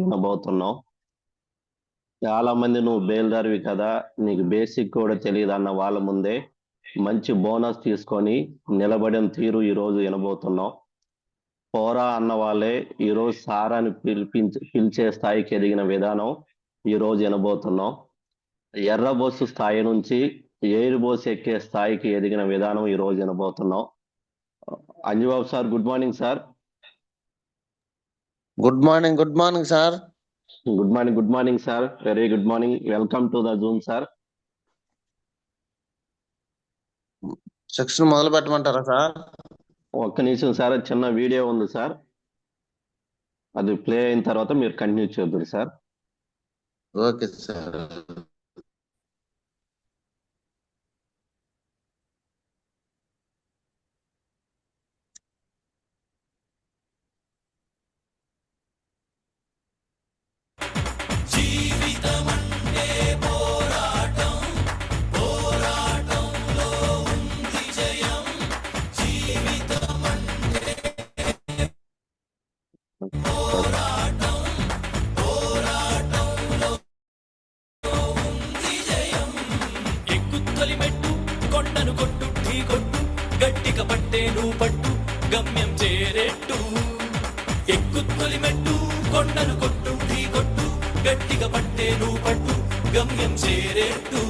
వినబోతున్నావు. చాలా మంది నువ్వు బేల్దారివి కదా, నీకు బేసిక్ కూడా తెలియదు అన్న వాళ్ళ ముందే మంచి బోనస్ తీసుకొని నిలబడిన తీరు ఈరోజు వినబోతున్నావు. పోరా అన్న వాళ్ళే ఈరోజు సారాన్ని పిలిచే స్థాయికి ఎదిగిన విధానం ఈరోజు వినబోతున్నాం. ఎర్ర బస్సు స్థాయి నుంచి ఎయిర్ బస్సు ఎక్కే స్థాయికి ఎదిగిన విధానం ఈరోజు వినబోతున్నాం. Anjubabu sir, good morning sir. Good morning sir. Good morning sir. Very good morning. Welcome to the Zoom sir. Section మొదలు పెట్టమంటారా సార్? ఒక్క నిమిషం సార్, చిన్న వీడియో ఉంది సార్, అది ప్లే అయిన తర్వాత మీరు కంటిన్యూ చేద్దరు సార్. Okay sir. కొండను కొట్టు ఢీ కొట్టు గట్టిగా పట్టే నువ్వు పట్టు గమ్యం చేరేట్టు. ఎక్కు తొలిమెట్టు కొండను కొట్టు ఢీ కొట్టు గట్టిగా పట్టే నువ్వు పట్టు గమ్యం చేరేట్టు.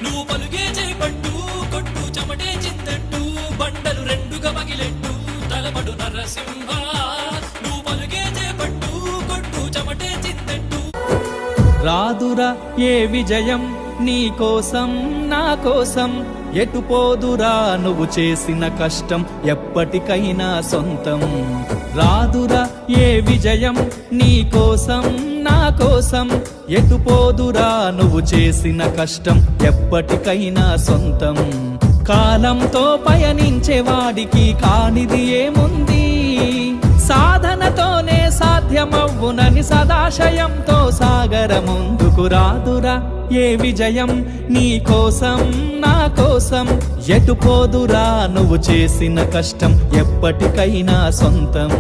నువ్వు పలుగే చేపట్టు కొట్టు చెమటే చిందట్టు బండలు రెండుగా పగిలెట్టు తలపడు నరసింహ. నువ్వు పలుగే చేపట్టు కొట్టు చెమటే చిందట్టు. రాదురా ఏ విజయం నీ కోసం నా కోసం, ఎటు పోదురా నువ్వు చేసిన కష్టం ఎప్పటికైనా సొంతం. రాదురా ఏ విజయం నీ కోసం నా కోసం, ఎటు పోదురా నువ్వు చేసిన కష్టం ఎప్పటికైనా సొంతం. కాలంతో పయనించే వాడికి కానిది ఏముంది, సాధనతోనే సాధ్యమవ్వునని సదాశయంతో సాగర ముందుకు. రాదురా ఏ విజయం నీ కోసం నా కోసం, ఎటు పోదురా నువ్వు చేసిన కష్టం ఎప్పటికైనా సొంతం.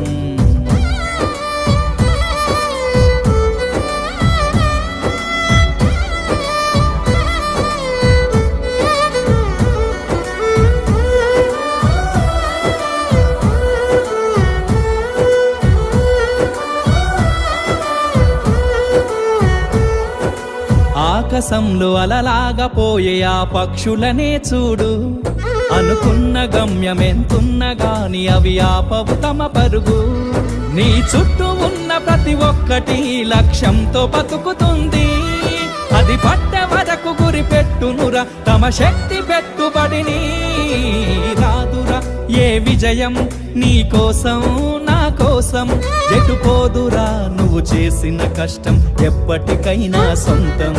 ఆకాశంలో అలలాగా పోయే ఆ పక్షులనే చూడు, అనుకున్న గమ్యం ఎంతున్న గాని అవి ఆపవు తమ పరుగు. నీ చుట్టూ ఉన్న ప్రతి ఒక్కటి లక్ష్యంతో బతుకుతుంది, అది పట్టే వరకు గురి పెట్టునురా తమ శక్తి పెట్టుబడిని. రాదురా ఏ విజయం నీ కోసం నా కోసం, ఎటు పోదురా నువ్వు చేసిన కష్టం ఎప్పటికైనా సొంతం.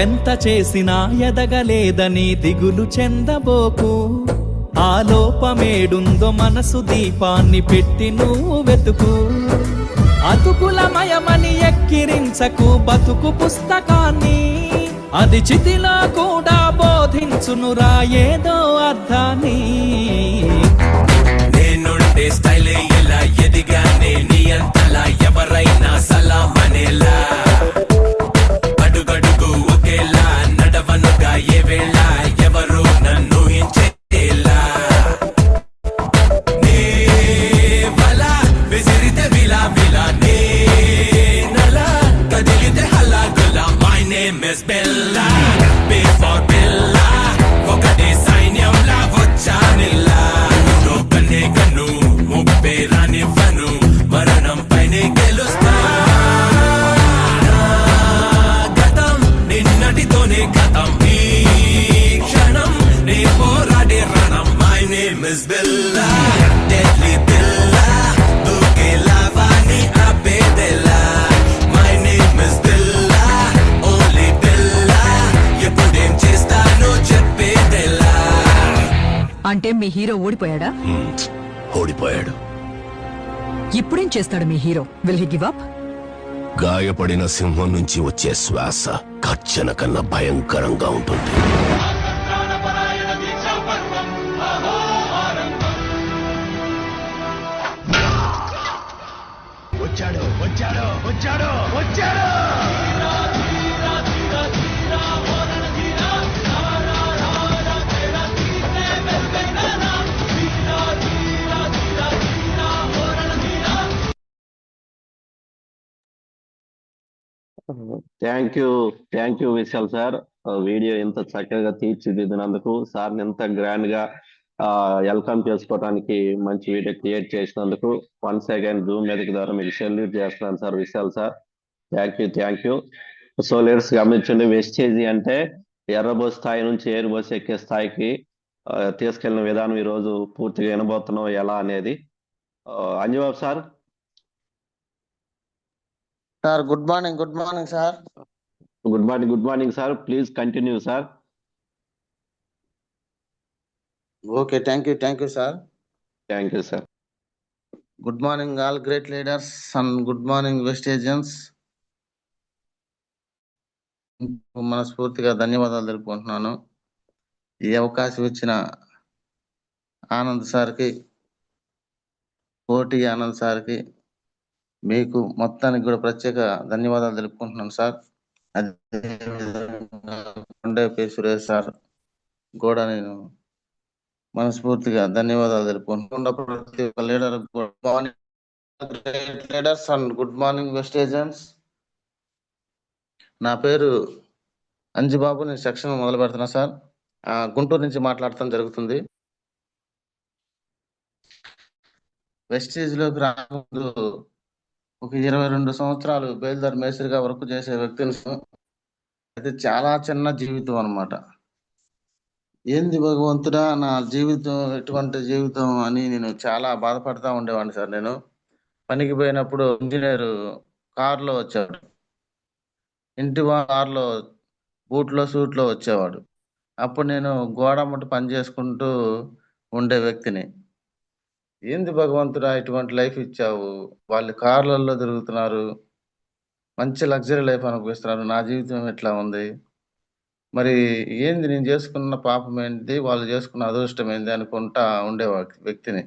ఎంత చేసినా ఎదగలేదని దిగులు చెందబోకు, ఆ లోపమేడుందో మనసు దీపాన్ని పెట్టి నువ్వు వెతుకు. అతుకులమయమని ఎక్కిరించకు బతుకు పుస్తకాన్ని, అది చితిలో కూడా బోధించునురా ఏదో అర్థాన్ని. నేనుండే స్టైలే ఎలా ఎదిగానే నీ అంతలా ఎవరైనా సలామనేలా, అడుగడుగు ఒకేలా నడవనుగా ఏ వేళ ఎవరు నన్ను హించేలా. నే వల విసిరితే విలా విలా, నే నల కదిలితే హల్లా గుల్లా. మై నేమ్ ఇస్ బెల్లా, బే ఫర్ బెల్లా, ఒకటే సైన్యంలా వచ్చానిల్లా. కన్నే కన్ను ముప్పే రానివ్వను, మరణం పైనే గెలుస్తా. గతం నిన్నటితోనే గతం, ఈ క్షణం నే పోరాడే రణం. My name is Billa, deadly బిల్లా, దూకే లావాని ఆపేదెలా. My name is Billa, only బిల్లా, ఎప్పుడేం చేస్తానో చెప్పేదెలా. అంటే మీ హీరో ఓడిపోయాడా? ఓడిపోయాడు. ఇప్పుడేం చేస్తాడు మీ hero? Will he give up? గాయపడిన సింహం నుంచి వచ్చే శ్వాస కర్చన కన్నా భయంకరంగా ఉంటుంది. వచ్చాడు వచ్చాడు వచ్చాడు వచ్చాడు. Thank you Vishal sir. Video ఇంత చక్కగా తీర్చిదిద్దినందుకు, సార్ ఇంత గ్రాండ్ గా వెల్కమ్ చేసుకోవడానికి మంచి వీడియో క్రియేట్ చేసినందుకు వన్స్ అగైన్ జూమ్ వేదిక ద్వారా మీకు సెల్యూట్ చేస్తున్నాను sir Vishal sir. Thank you. So leaders గమనించండి, వెస్టేజీ అంటే ఎర్రబోస్ స్థాయి నుంచి ఎయిర్బోస్ ఎక్కే స్థాయికి తీసుకెళ్లిన విధానం ఈ రోజు పూర్తిగా వినబోతున్నాం ఎలా అనేది. Anjababu sir. Sir good morning sir. Good morning sir. Please continue sir. Okay, thank you sir. Thank you sir. Good morning all great leaders and good morning వెస్టేజియన్స్. మనస్ఫూర్తిగా ధన్యవాదాలు తెలుపుకుంటున్నాను. ఈ అవకాశం ఇచ్చిన ఆనంద్ సార్కి, కోటి ఆనంద్ సార్కి, మీకు మొత్తానికి కూడా ప్రత్యేక ధన్యవాదాలు తెలుపుకుంటున్నాను సార్. అదేవిధంగా కొండపి సురేష్ సార్ కూడా నేను మనస్ఫూర్తిగా ధన్యవాదాలు తెలుపుకుంటున్నాను. ప్రతి ఒక్క leader good morning great leaders and good morning వెస్టేజియన్స్. నా పేరు అంజిబాబు. నేను సెక్షన్ మొదలు పెడుతున్నా సార్. గుంటూరు నుంచి మాట్లాడటం జరుగుతుంది. వెస్టేజ్లోకి రాకముందు ఒక 22 సంవత్సరాలు బేల్దార్ మేస్త్రిగా వర్క్ చేసే వ్యక్తిని. అది చాలా చిన్న జీవితం అన్నమాట. ఏంది భగవంతుడా నా జీవితం ఎటువంటి జీవితం అని నేను చాలా బాధపడతా ఉండేవాడిని సార్. నేను పనికి పోయినప్పుడు ఇంజనీరు కారులో వచ్చాడు, ఇంటి కారులో బూట్లో సూట్లో వచ్చేవాడు. అప్పుడు నేను గోడమ్మటి పని చేసుకుంటూ ఉండే వ్యక్తిని. ఏంది భగవంతుడా ఇటువంటి లైఫ్ ఇచ్చావు, వాళ్ళు కార్లలో తిరుగుతున్నారు, మంచి లగ్జరీ లైఫ్ అనుభవిస్తున్నారు, నా జీవితం ఎట్లా ఉంది, మరి ఏంది నేను చేసుకున్న పాపం ఏంటి, వాళ్ళు చేసుకున్న అదృష్టం ఏంది అనుకుంటా ఉండే వ్యక్తిని.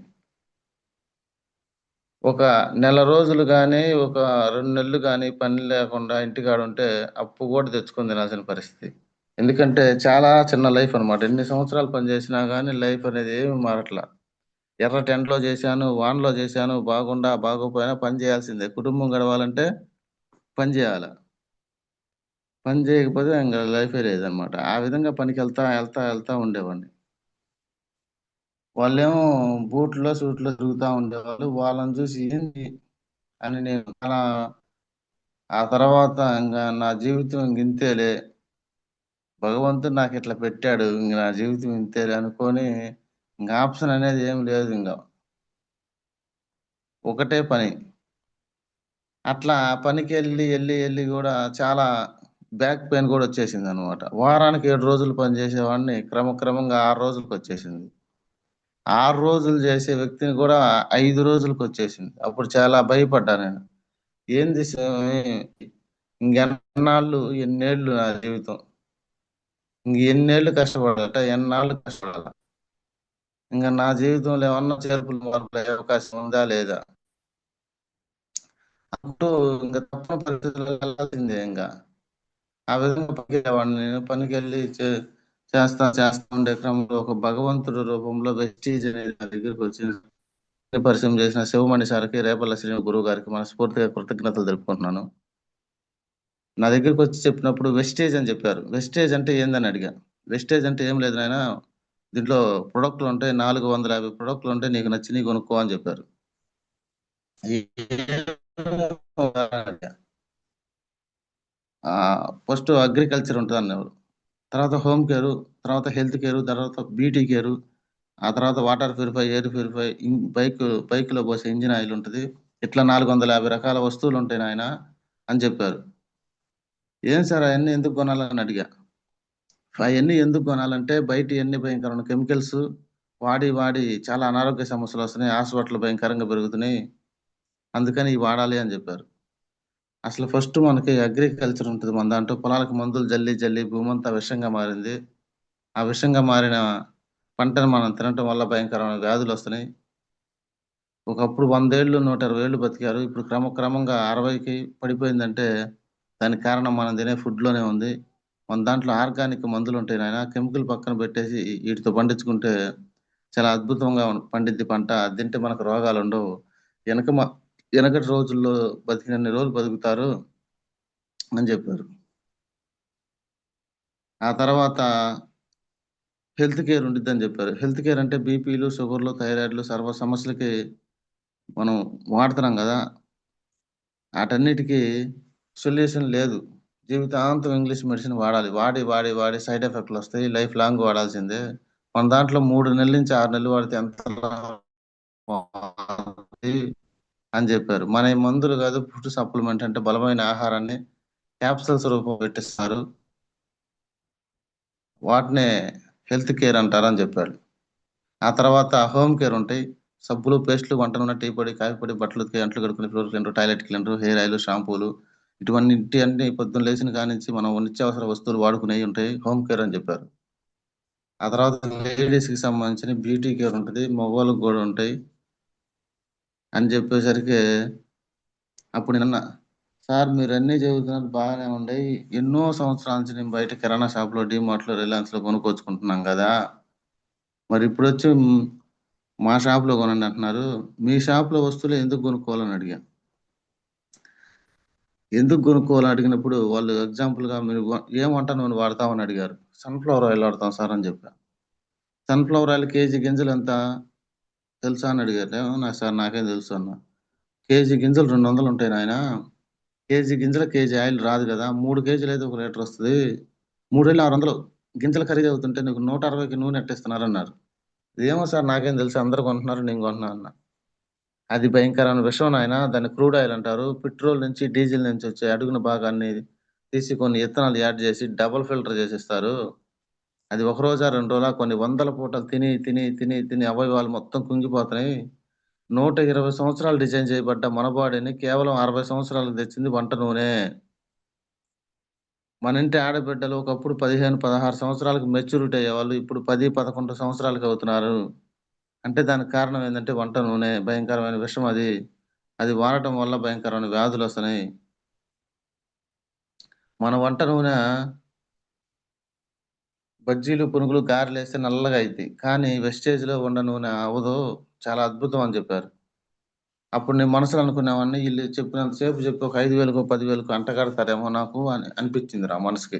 ఒక నెల రోజులు కానీ ఒక 2 నెలలు కానీ పని లేకుండా ఇంటికాడ ఉంటే అప్పు కూడా తెచ్చుకొని తినాల్సిన పరిస్థితి. ఎందుకంటే చాలా చిన్న లైఫ్ అనమాట. ఎన్ని సంవత్సరాలు పని చేసినా కానీ లైఫ్ అనేది ఏమి మారట్లా. ఎర్ర టెంట్లో చేశాను, వాన్లో చేశాను, బాగుండా బాగోపోయినా పని చేయాల్సిందే. కుటుంబం గడవాలంటే పని చేయాలి. పని చేయకపోతే ఇంకా లైఫే లేదనమాట. ఆ విధంగా పనికి వెళ్తా ఉండేవాడిని. వాళ్ళేమో బూట్లో సూట్లో తిరుగుతూ ఉండేవాళ్ళు. వాళ్ళని చూసి ఏంటి అని నేను చాలా, ఆ తర్వాత ఇంకా నా జీవితం ఇంతేలే, భగవంతుడు నాకు ఇట్లా పెట్టాడు, ఇంక నా జీవితం ఇంతేలే అనుకొని ఇంకా ఆప్షన్ అనేది ఏం లేదు. ఇంకా ఒకటే పని. అట్లా పనికి వెళ్ళి కూడా చాలా బ్యాక్ పెయిన్ కూడా వచ్చేసింది అనమాట. వారానికి 7 రోజులు పని చేసేవాడిని క్రమక్రమంగా 6 రోజులకు వచ్చేసింది. 6 రోజులు చేసే వ్యక్తిని కూడా 5 రోజులకు వచ్చేసింది. అప్పుడు చాలా భయపడ్డా నేను. ఏంది ఇంకెన్నాళ్ళు, ఎన్నేళ్ళు నా జీవితం, ఎన్నేళ్ళు కష్టపడాలట, ఎన్నాళ్ళు కష్టపడాల, ఇంకా నా జీవితంలో ఏమన్నా చేర్పులు మార్పులు అయ్యే అవకాశం ఉందా లేదా అంటూ ఇంకా తప్పని పరిస్థితుల్లో వెళ్ళాల్సిందే. ఇంకా ఆ విధంగా పనికెళ్ళేవాడిని. నేను పనికి వెళ్ళి చేస్తా ఉండే క్రమంలో ఒక భగవంతుడి రూపంలో వెస్టీజ్ అనేది నా దగ్గరికి వచ్చింది. పరిచయం చేసిన శివమణి సార్కి, రేపల్ల శ్రీ గురువు గారికి మనస్ఫూర్తిగా కృతజ్ఞతలు తెలుపుకుంటున్నాను. నా దగ్గరికి వచ్చి చెప్పినప్పుడు వెస్టేజ్ అని చెప్పారు. వెస్టేజ్ అంటే ఏందని అడిగా. వెస్టేజ్ అంటే ఏం లేదు నాయన, దీంట్లో ప్రొడక్ట్లు ఉంటాయి, 450 ప్రొడక్ట్లు ఉంటాయి, నీకు నచ్చి కొనుక్కో అని చెప్పారు. ఫస్ట్ అగ్రికల్చర్ ఉంటుంది అన్నారు, తర్వాత హోమ్ కేరు, తర్వాత హెల్త్ కేరు, తర్వాత బ్యూటీ కేరు, ఆ తర్వాత వాటర్ ప్యూరిఫై, ఎయిర్ ప్యూరిఫై, బైక్లో పోసే ఇంజిన్ ఆయిల్ ఉంటుంది, ఇట్లా 450 రకాల వస్తువులు ఉంటాయి నాయన అని చెప్పారు. ఏం సార్ అవన్నీ ఎందుకు కొనాలని అడిగా. అవన్నీ ఎందుకు కొనాలంటే బయట ఎన్ని భయంకరమైన కెమికల్స్, వాడి వాడి చాలా అనారోగ్య సమస్యలు వస్తున్నాయి, హాస్పిటల్ భయంకరంగా పెరుగుతున్నాయి, అందుకని ఇవి వాడాలి అని చెప్పారు. అసలు ఫస్ట్ మనకి అగ్రికల్చర్ ఉంటుంది, మన దాంట్లో పొలాలకు మందులు జల్లి జల్లి భూమంతా విషంగా మారింది. ఆ విషంగా మారిన పంటను మనం తినటం వల్ల భయంకరమైన వ్యాధులు వస్తున్నాయి. ఒకప్పుడు 100 ఏళ్ళు 120 ఏళ్ళు బతికారు, ఇప్పుడు క్రమంగా 60కి పడిపోయిందంటే దానికి కారణం మనం తినే ఫుడ్ లోనే ఉంది. మన దాంట్లో ఆర్గానిక్ మందులు ఉంటాయి నాయన, కెమికల్ పక్కన పెట్టేసి వీటితో పండించుకుంటే చాలా అద్భుతంగా పండిద్ది పంట. అది తింటే మనకు రోగాలు ఉండవు. వెనకటి రోజుల్లో బతికినన్ని రోజులు బతుకుతారు అని చెప్పారు. ఆ తర్వాత హెల్త్ కేర్ ఉండిద్దని చెప్పారు. హెల్త్ కేర్ అంటే బీపీలు, షుగర్లు, థైరాయిడ్లు సర్వ సమస్యలకి మనం వాడుతున్నాం కదా, వాటన్నిటికీ సొల్యూషన్ లేదు. జీవితాంతం ఇంగ్లీష్ మెడిసిన్ వాడాలి. వాడి వాడి వాడి సైడ్ ఎఫెక్ట్లు వస్తాయి, లైఫ్ లాంగ్ వాడాల్సిందే. మన దాంట్లో 3 నెలల నుంచి 6 నెలలు వాడితే ఎంత అని చెప్పారు. మన ఈ మందులు కాదు, ఫుడ్ సప్లిమెంట్ అంటే బలమైన ఆహారాన్ని క్యాప్సూల్స్ రూపం పెట్టిస్తారు, వాటినే హెల్త్ కేర్ అంటారని చెప్పాడు. ఆ తర్వాత హోమ్ కేర్ ఉంటాయి, సబ్బులు, పేస్టులు, వంట నూనె, టీ పొడి, కాఫీ పొడి, బట్టలు ఉతికి, అంట్లు కడుక్కుని, floor cleaner, toilet cleaner, hair oil, షాంపూలు, ఇటువంటి అన్ని పొద్దున్న లేచిన కానించి మనం నిత్యావసర వస్తువులు వాడుకునేవి ఉంటాయి, హోమ్ కేర్ అని చెప్పారు. ఆ తర్వాత లేడీస్ కి సంబంధించిన బ్యూటీ కేర్ ఉంటుంది, మగవాళ్ళకి కూడా ఉంటాయి అని చెప్పేసరికి అప్పుడు నిన్న, సార్ మీరు అన్నీ చెబుతున్నారు బాగానే ఉండయి, ఎన్నో సంవత్సరాల నుంచి నేను బయట కిరాణా షాప్ లో, డిమార్ట్ లో, రిలయన్స్ లో కొనుక్కొచ్చుకుంటున్నాం కదా, మరి ఇప్పుడు వచ్చి మా షాప్ లో కొనండి అంటున్నారు, మీ షాప్ లో వస్తువులు ఎందుకు కొనుక్కోవాలని అడిగాను. ఎందుకు కొనుక్కోవాలని అడిగినప్పుడు వాళ్ళు ఎగ్జాంపుల్ గా మీరు ఏం వంట నూనె వాడతామని అడిగారు. సన్ఫ్లవర్ ఆయిల్ వాడతాం సార్ అని చెప్పాను. సన్ఫ్లవర్ ఆయిల్ కేజీ గింజలు ఎంత తెలుసా అని అడిగారు. ఏమన్నా సార్ నాకేం తెలుసు అన్న. కేజీ గింజలు 200 ఉంటాయి నాయన, కేజీ గింజల కేజీ ఆయిల్ రాదు కదా, 3 కేజీలు అయితే 1 లీటర్ వస్తుంది, 3,600 గింజల ఖరీదు అవుతుంటే నీకు 160కి నూనె ఎట్టేస్తున్నారు అన్నారు. ఏమో సార్ నాకేం తెలుసు, అందరు కొంటున్నారు నేను కొంటున్నా అన్న. అది భయంకరమైన విషయం నాయన, దాన్ని క్రూడ్ ఆయిల్ అంటారు. పెట్రోల్ నుంచి, డీజిల్ నుంచి వచ్చే అడుగున భాగాన్ని తీసి కొన్ని ఇథనాల్ యాడ్ చేసి డబుల్ ఫిల్టర్ చేసిస్తారు. అది ఒక రోజా 2 రోజులా కొన్ని వందల పూటలు తిని తిని తిని తిని అవయవాలు మొత్తం కుంగిపోతున్నాయి. 120 సంవత్సరాలు డిజైన్ చేయబడ్డ మన బాడీని కేవలం 60 సంవత్సరాలకు తెచ్చింది వంట నూనె. మన ఇంటి ఆడబిడ్డలు ఒకప్పుడు 15, 16 సంవత్సరాలకు మెచ్యూరిటీ అయ్యేవాళ్ళు, ఇప్పుడు 10, 11 సంవత్సరాలకు అవుతున్నారు. అంటే దానికి కారణం ఏంటంటే వంట నూనె, భయంకరమైన విషయం అది. అది వాడటం వల్ల భయంకరమైన వ్యాధులు వస్తున్నాయి. మన వంట నూనె బజ్జీలు, పునుగులు, గారెలు వేస్తే నల్లగా అయింది, కానీ వెస్టేజ్ లో వండ నూనె అవదు, చాలా అద్భుతం అని చెప్పారు. అప్పుడు నేను మనసులో అనుకునేవాడిని, వీళ్ళు చెప్పినంతసేపు చెప్పి ఒక 5,000కో 10,000కో అంటగడతారేమో నాకు అని అనిపించింది నా మనసుకి.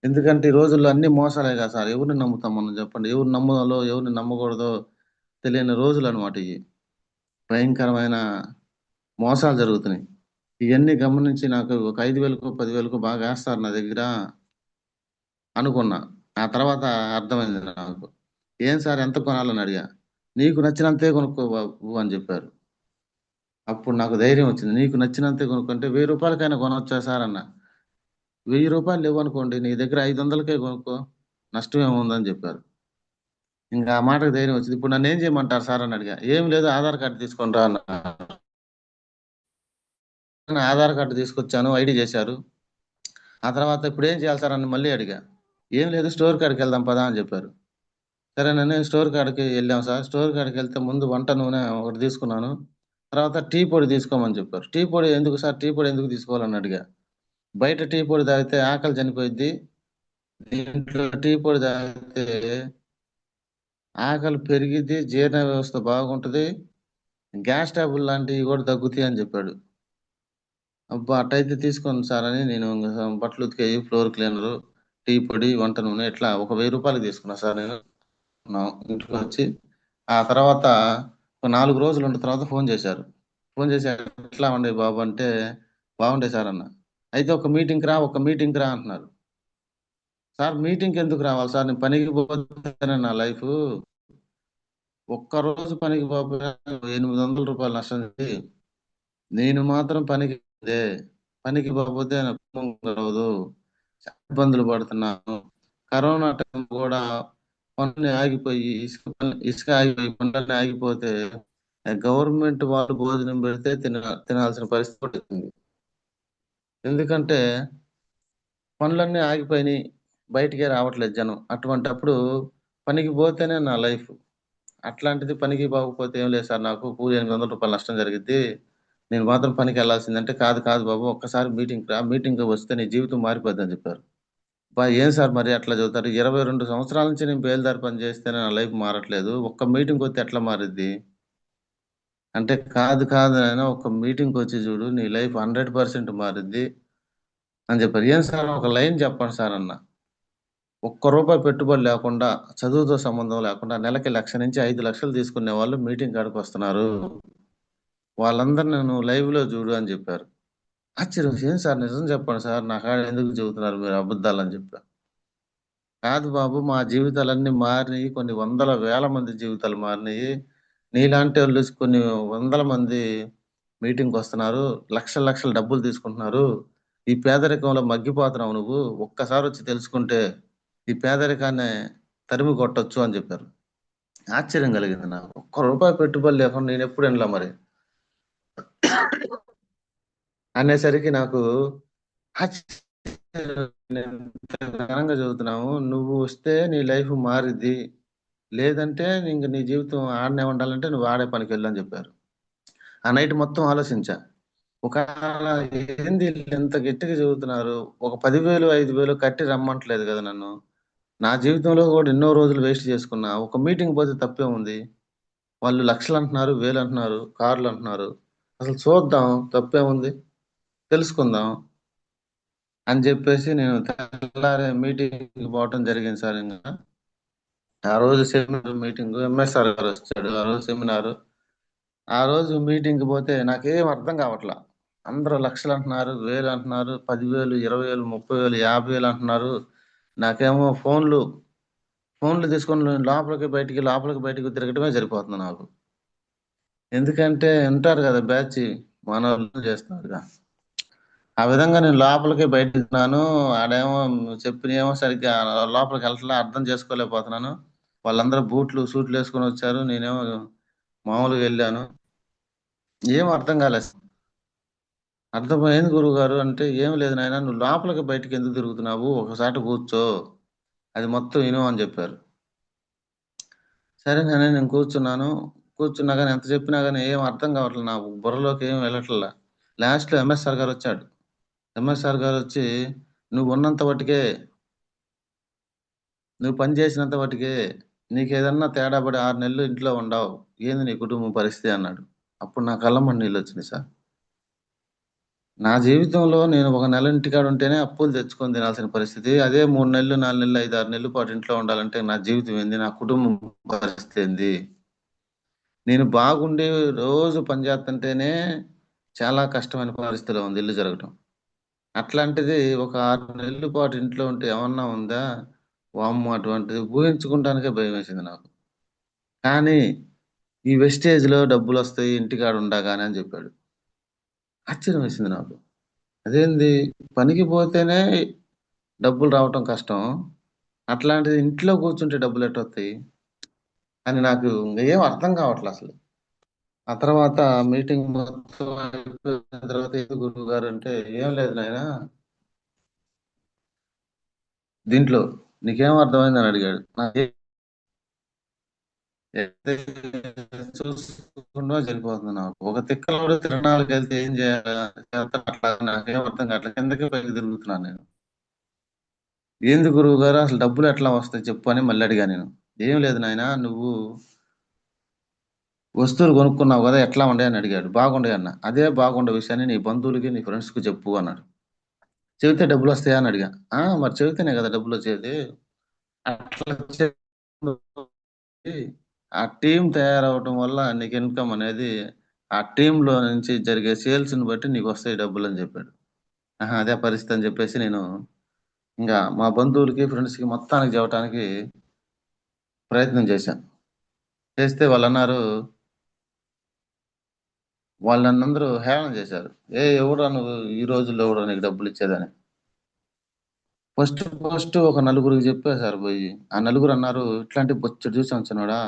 ఎందుకంటే ఈ రోజుల్లో అన్ని మోసాలే కదా సార్, ఎవరిని నమ్ముతాం మనం చెప్పండి, ఎవరిని నమ్మాలో ఎవరిని నమ్మకూడదో తెలియని రోజులు అనమాట ఇవి. భయంకరమైన మోసాలు జరుగుతున్నాయి. ఇవన్నీ గమనించి నాకు ఒక 5,000కో 10,000కో బాగా వేస్తారు నా దగ్గర అనుకున్నా. ఆ తర్వాత అర్థమైంది నాకు. ఏం సార్ ఎంత కొనాలని అడిగా. నీకు నచ్చినంతే కొనుక్కో బాబు అని చెప్పారు. అప్పుడు నాకు ధైర్యం వచ్చింది. నీకు నచ్చినంతే కొనుక్కుంటే 1000 రూపాయలకైనా కొనవచ్చా సార్ అన్న. 1000 రూపాయలు లేవనుకోండి, నీ దగ్గర 500కే కొనుక్కో, నష్టం ఏముందని చెప్పారు. ఇంకా ఆ మాటకు ధైర్యం వచ్చింది. ఇప్పుడు నన్ను ఏం చేయమంటారు సార్ అని అడిగా. ఏం లేదు, ఆధార్ కార్డు తీసుకొని రా అన్నారు. ఆధార్ కార్డు తీసుకొచ్చాను, ఐడి చేశారు. ఆ తర్వాత ఇప్పుడు ఏం చేయాలి సార్ అని మళ్ళీ అడిగా. ఏం లేదు, స్టోర్ కాడికి వెళ్దాం పదా అని చెప్పారు. సరేనని స్టోర్ కాడికి వెళ్ళాం సార్. స్టోర్ కాడికి వెళ్తే ముందు వంట నూనె ఒకటి తీసుకున్నాను, తర్వాత టీ పొడి తీసుకోమని చెప్పారు. టీ పొడి ఎందుకు సార్, టీ పొడి ఎందుకు తీసుకోవాలని అడిగా. బయట టీ పొడి తాగితే ఆకలి చనిపోయిద్ది, దీంట్లో టీ పొడి తాగితే ఆకలి పెరిగిద్ది, జీర్ణ వ్యవస్థ బాగుంటుంది, గ్యాస్ ట్రబుల్ లాంటివి కూడా తగ్గుతాయి అని చెప్పాడు. అబ్బా అట్టయితే తీసుకోండి సార్ అని నేను బట్టలు ఉతికేవి, ఫ్లోర్ క్లీనరు, టీ పొడి, వంట నూనె ఇట్లా ఒక 1000 రూపాయలు తీసుకున్నా సార్ నేను ఇంటికి వచ్చి. ఆ తర్వాత ఒక 4 రోజులు ఉన్న తర్వాత ఫోన్ చేశారు. ఫోన్ చేసి ఎట్లా ఉండే బాబు అంటే, బాగుండే సార్ అన్న. అయితే ఒక మీటింగ్కి రా అంటున్నారు. సార్ మీటింగ్కి ఎందుకు రావాలి సార్, నేను పనికి పోతేనే నా లైఫ్, ఒక్కరోజు పనికి పోతే 800 రూపాయలు నష్టం చేసి నేను మాత్రం పనికి పోతే నాకు కుటుంబం గడవదు, చాలా ఇబ్బందులు పడుతున్నాను. కరోనా టైం కూడా పనులు ఆగిపోయి ఇసుక ఆగిపోయి పనులన్నీ ఆగిపోతే గవర్నమెంట్ వాళ్ళు భోజనం పెడితే తినాల్సిన పరిస్థితి ఉంటుంది. ఎందుకంటే పనులన్నీ ఆగిపోయినాయి, బయటికే రావట్లేదు జనం. అటువంటప్పుడు పనికి పోతేనే నా లైఫ్. అట్లాంటిది పనికి పోకపోతే ఏం లేదు సార్, నాకు కూలి రూ. 800 నష్టం జరిగిద్ది, నేను మాత్రం పనికి వెళ్ళాల్సిందంటే, కాదు కాదు బాబు, ఒక్కసారి మీటింగ్ వస్తే నీ జీవితం మారిపోద్ది అని చెప్పారు. ఏం సార్ మరి అట్లా చదువుతారు? 22 సంవత్సరాల నుంచి నేను బేల్దారి పని చేస్తేనే నా లైఫ్ మారట్లేదు, ఒక్క మీటింగ్ వస్తే ఎట్లా మారిద్ది అంటే, కాదు కాదు నాయన, ఒక్క మీటింగ్ వచ్చి చూడు, నీ లైఫ్ 100% మారిద్ది అని చెప్పారు. ఏం సార్ ఒక లైన్ చెప్పండి సార్ అన్న. ఒక్క రూపాయి పెట్టుబడి లేకుండా, చదువుతో సంబంధం లేకుండా నెలకి 1,00,000 నుంచి 5,00,000 తీసుకునే వాళ్ళు మీటింగ్ కాడికి వస్తున్నారు, వాళ్ళందరినీ నువ్వు లైవ్ లో చూడు అని చెప్పారు. ఆశ్చర్యం, ఏం సార్ నిజం చెప్పండి సార్, నా కాడ ఎందుకు చెబుతున్నారు మీరు అబద్ధాలు అని చెప్పారు. కాదు బాబు, మా జీవితాలన్నీ మారినాయి, కొన్ని వందల వేల మంది జీవితాలు మారినాయి, నీలాంటి వాళ్ళు కొన్ని వందల మంది మీటింగ్కి వస్తున్నారు, లక్షల లక్షల డబ్బులు తీసుకుంటున్నారు, ఈ పేదరికంలో మగ్గిపోతున్నావు నువ్వు, ఒక్కసారి వచ్చి తెలుసుకుంటే ఈ పేదరికాన్ని తరిమి కొట్టొచ్చు అని చెప్పారు. ఆశ్చర్యం కలిగింది నాకు. ఒక్క రూపాయి పెట్టుబడి లేకుండా నేను ఎప్పుడు వినలా మరి అనేసరికి నాకు ఘనంగా చదువుతున్నావు, నువ్వు వస్తే నీ లైఫ్ మారిద్ది, లేదంటే ఇంక నీ జీవితం ఆడనే ఉండాలంటే నువ్వు ఆడే పనికి వెళ్ళు అని చెప్పారు. ఆ నైట్ మొత్తం ఆలోచించా, ఒక ఏంది ఎంత గట్టిగా చదువుతున్నారు, ఒక 10,000 5,000 కట్టి రమ్మంటలేదు కదా నన్ను, నా జీవితంలో కూడా ఎన్నో రోజులు వేస్ట్ చేసుకున్నా, ఒక మీటింగ్ పోతే తప్పే ఉంది, వాళ్ళు లక్షలు అంటున్నారు, వేలు అంటున్నారు, కార్లు అంటున్నారు, అసలు చూద్దాం తప్పే ఉంది, తెలుసుకుందాం అని చెప్పేసి నేను తెల్లారే మీటింగ్ పోవటం జరిగింది సార్. ఇంకా ఆ రోజు సెమినార్ మీటింగ్, ఎంఎస్ఆర్ గారు వచ్చాడు ఆ రోజు సెమినార్. ఆ రోజు మీటింగ్ పోతే నాకేం అర్థం కావట్లా, అందరూ లక్షలు అంటున్నారు, వేలు అంటున్నారు, 10,000 20,000 30,000 50,000 అంటున్నారు, నాకేమో ఫోన్లు తీసుకొని లోపలికి బయటికి తిరగటమే సరిపోతుంది నాకు. ఎందుకంటే అంటారు కదా, బ్యాచ్ మన వాళ్ళు చేస్తారుగా, ఆ విధంగా నేను లోపలికి బయటకున్నాను. ఆడేమో చెప్పినేమో సరిగ్గా లోపలికి వెళ్ళట్లా, అర్థం చేసుకోలేకపోతున్నాను. వాళ్ళందరూ బూట్లు సూట్లు వేసుకొని వచ్చారు, నేనేమో మామూలుగా వెళ్ళాను, ఏం అర్థం కాలేదు. అర్థమైంది గురువు గారు అంటే, ఏం లేదు నాయన, నువ్వు లోపలికి బయటికి ఎందుకు తిరుగుతున్నావు, ఒకసారి కూర్చో, అది మొత్తం విను అని చెప్పారు. సరే నేను కూర్చున్నాను. కూర్చున్నా కానీ ఎంత చెప్పినా కానీ ఏం అర్థం కావట్లేదు, నాకు బుర్రలోకి ఏం వెళ్ళట్లా. లాస్ట్లో ఎంఎస్ఆర్ గారు వచ్చాడు. ఎంఎస్ఆర్ గారు వచ్చి, నువ్వు ఉన్నంత వాటికే, నువ్వు పని చేసినంత వాటికే, నీకు ఏదన్నా తేడా పడి 6 నెలలు ఇంట్లో ఉండవు, ఏంది నీ కుటుంబం పరిస్థితి అన్నాడు. అప్పుడు నా కళ్ళమ్మని నీళ్ళు వచ్చినాయి సార్. నా జీవితంలో నేను ఒక నెల ఇంటికాడ ఉంటేనే అప్పులు తెచ్చుకొని తినాల్సిన పరిస్థితి, అదే 3 నెలలు 4 నెలలు 5 6 నెలల పాటు ఇంట్లో ఉండాలంటే నా జీవితం ఏంది, నా కుటుంబం పరిస్థితి ఏంది? నేను బాగుండి రోజు పని చేస్తుంటేనే చాలా కష్టమైన పరిస్థితిలో ఉంది ఇల్లు జరగటం. అట్లాంటిది ఒక 6 నెలల పాటు ఇంట్లో ఉంటే ఏమన్నా ఉందా? వామ్మో, అటువంటిది ఊహించుకుంటానికే భయం వేసింది నాకు. కానీ ఈ వెస్టేజ్ లో డబ్బులు వస్తాయి ఇంటికాడ ఉండగానే అని చెప్పాడు. ఆశ్చర్యం వేసింది నాకు, అదేంది, పనికి పోతేనే డబ్బులు రావటం కష్టం, అట్లాంటిది ఇంట్లో కూర్చుంటే డబ్బులు ఎట్ట వస్తాయి అని నాకు ఏం అర్థం కావట్లేదు అసలు. ఆ తర్వాత మీటింగ్ మొత్తం అయిపోయిన తర్వాత, ఏది గురువు గారు అంటే, ఏం లేదు నాయన, దీంట్లో నీకేం అర్థమైంది అని అడిగాడు. చూసుకుంటూ వెళ్ళిపోతుంది నాకు. ఒక తిక్కలోడు తిరణాలకు వెళ్తే ఏం చేయాలి, అట్లా నాకేం అర్థం కావట్లేదు, కిందకి పైకి తిరుగుతున్నాను నేను. ఏంది గురువు గారు, అసలు డబ్బులు ఎట్లా వస్తాయి చెప్పు అని మళ్ళీ అడిగా నేను. ఏం లేదు నాయన, నువ్వు వస్తువులు కొనుక్కున్నావు కదా, ఎట్లా ఉండే అని అడిగాడు. బాగుండే అన్న. అదే బాగుండే విషయాన్ని నీ బంధువులకి నీ ఫ్రెండ్స్ కి చెప్పు అన్నాడు. చెబితే డబ్బులు వస్తాయా అని అడిగా. మరి చెబితేనే కదా డబ్బులు వచ్చేది. అట్లా ఆ టీం తయారవటం వల్ల నీకు ఇన్కమ్ అనేది, ఆ టీంలో నుంచి జరిగే సేల్స్ ని బట్టి నీకు వస్తాయి డబ్బులు అని చెప్పాడు. అదే పరిస్థితి అని చెప్పేసి నేను ఇంకా మా బంధువులకి ఫ్రెండ్స్ కి మొత్తానికి చెప్పడానికి ప్రయత్నం చేశాను. చేస్తే వాళ్ళు అన్నారు, వాళ్ళు నన్నందరూ హేళన చేశారు, ఎవడా నువ్వు, ఈ రోజుల్లో ఎవడో నీకు డబ్బులు ఇచ్చేదని. ఫస్ట్ ఒక నలుగురికి చెప్పా సార్ పోయి. ఆ నలుగురు అన్నారు, ఇట్లాంటి బొచ్చెడు చూసాం చిన్నోడా,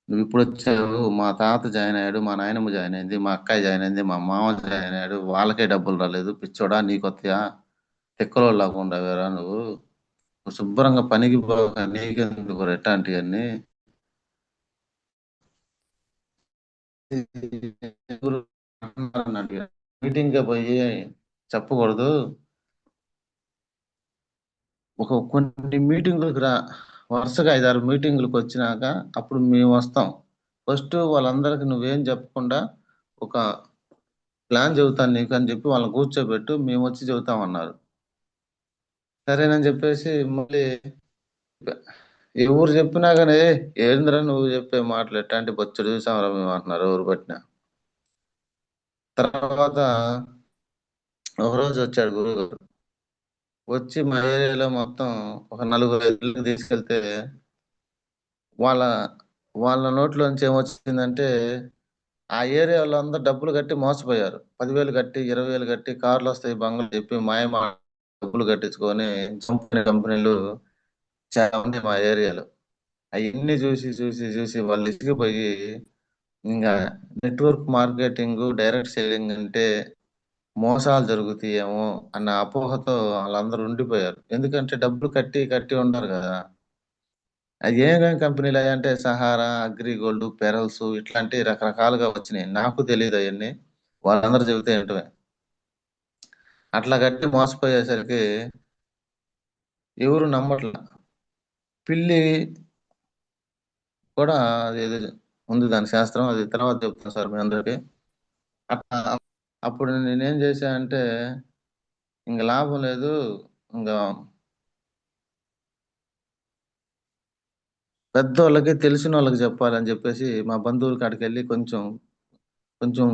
నువ్వు ఇప్పుడు వచ్చావు, మా తాత జాయిన్ అయ్యాడు, మా నాయనమ్మ జాయిన్ అయింది, మా అక్కయ్య జాయిన్ అయింది, మా మామ జాయిన్ అయ్యాడు, వాళ్ళకే డబ్బులు రాలేదు, పిచ్చోడా నీకొత్తయా, తిక్కలో లేకుండా వేరా నువ్వు శుభ్రంగా పనికి పోక నీకెందుకు ఎట్లాంటివన్నీ మీటింగ్ పోయి చెప్పకూడదు, కొన్ని మీటింగులకు రా, వరుసగా 5-6 మీటింగులకు వచ్చినాక అప్పుడు మేము వస్తాం. ఫస్ట్ వాళ్ళందరికి నువ్వేం చెప్పకుండా ఒక ప్లాన్ చెబుతాను నీకు అని చెప్పి వాళ్ళని కూర్చోబెట్టు, మేము వచ్చి చెబుతామన్నారు. సరేనని చెప్పేసి మళ్ళీ ఎవరు చెప్పినా కానీ ఏంద్రా నువ్వు చెప్పే మాటలు ఎట్లాంటి బొచ్చుడు చూసామరా మేము అంటున్నారు ఎవరు పట్టినా. తర్వాత ఒకరోజు వచ్చాడు గురువు, వచ్చి మా ఏరియాలో మొత్తం ఒక 4 తీసుకెళ్తే వాళ్ళ వాళ్ళ నోట్లోంచి ఏమొచ్చిందంటే ఆ ఏరియా వాళ్ళందరూ డబ్బులు కట్టి మోసపోయారు. 10,000 కట్టి 20,000 కట్టి కార్లు వస్తాయి బంగ్లాలు చెప్పి మాయమా డబ్బులు కట్టించుకొని కంపెనీలు చాలా ఉంది మా ఏరియాలో. అవన్నీ చూసి వాళ్ళు ఇసిగిపోయి ఇంకా నెట్వర్క్ మార్కెటింగ్ డైరెక్ట్ సెల్లింగ్ అంటే మోసాలు జరుగుతాయేమో అన్న అపోహతో వాళ్ళందరూ ఉండిపోయారు. ఎందుకంటే డబ్బులు కట్టి ఉన్నారు కదా. అది ఏమేమి కంపెనీలు అంటే సహారా, అగ్రిగోల్డ్, పెరల్స్ ఇట్లాంటి రకరకాలుగా వచ్చినాయి. నాకు తెలియదు అవన్నీ, వాళ్ళందరూ చెబితే ఏంటమే. అట్లా కట్టి మోసపోయేసరికి ఎవరు నమ్మట్ల. పిల్లి కూడా అది ఉంది దాని శాస్త్రం, అది తర్వాత చెప్తాను సార్ మీ అందరికి. అట్లా అప్పుడు నేనేం చేశానంటే ఇంక లాభం లేదు, ఇంకా పెద్దోళ్ళకి తెలిసిన వాళ్ళకి చెప్పాలని చెప్పేసి మా బంధువుల కాడికి వెళ్ళి కొంచెం కొంచెం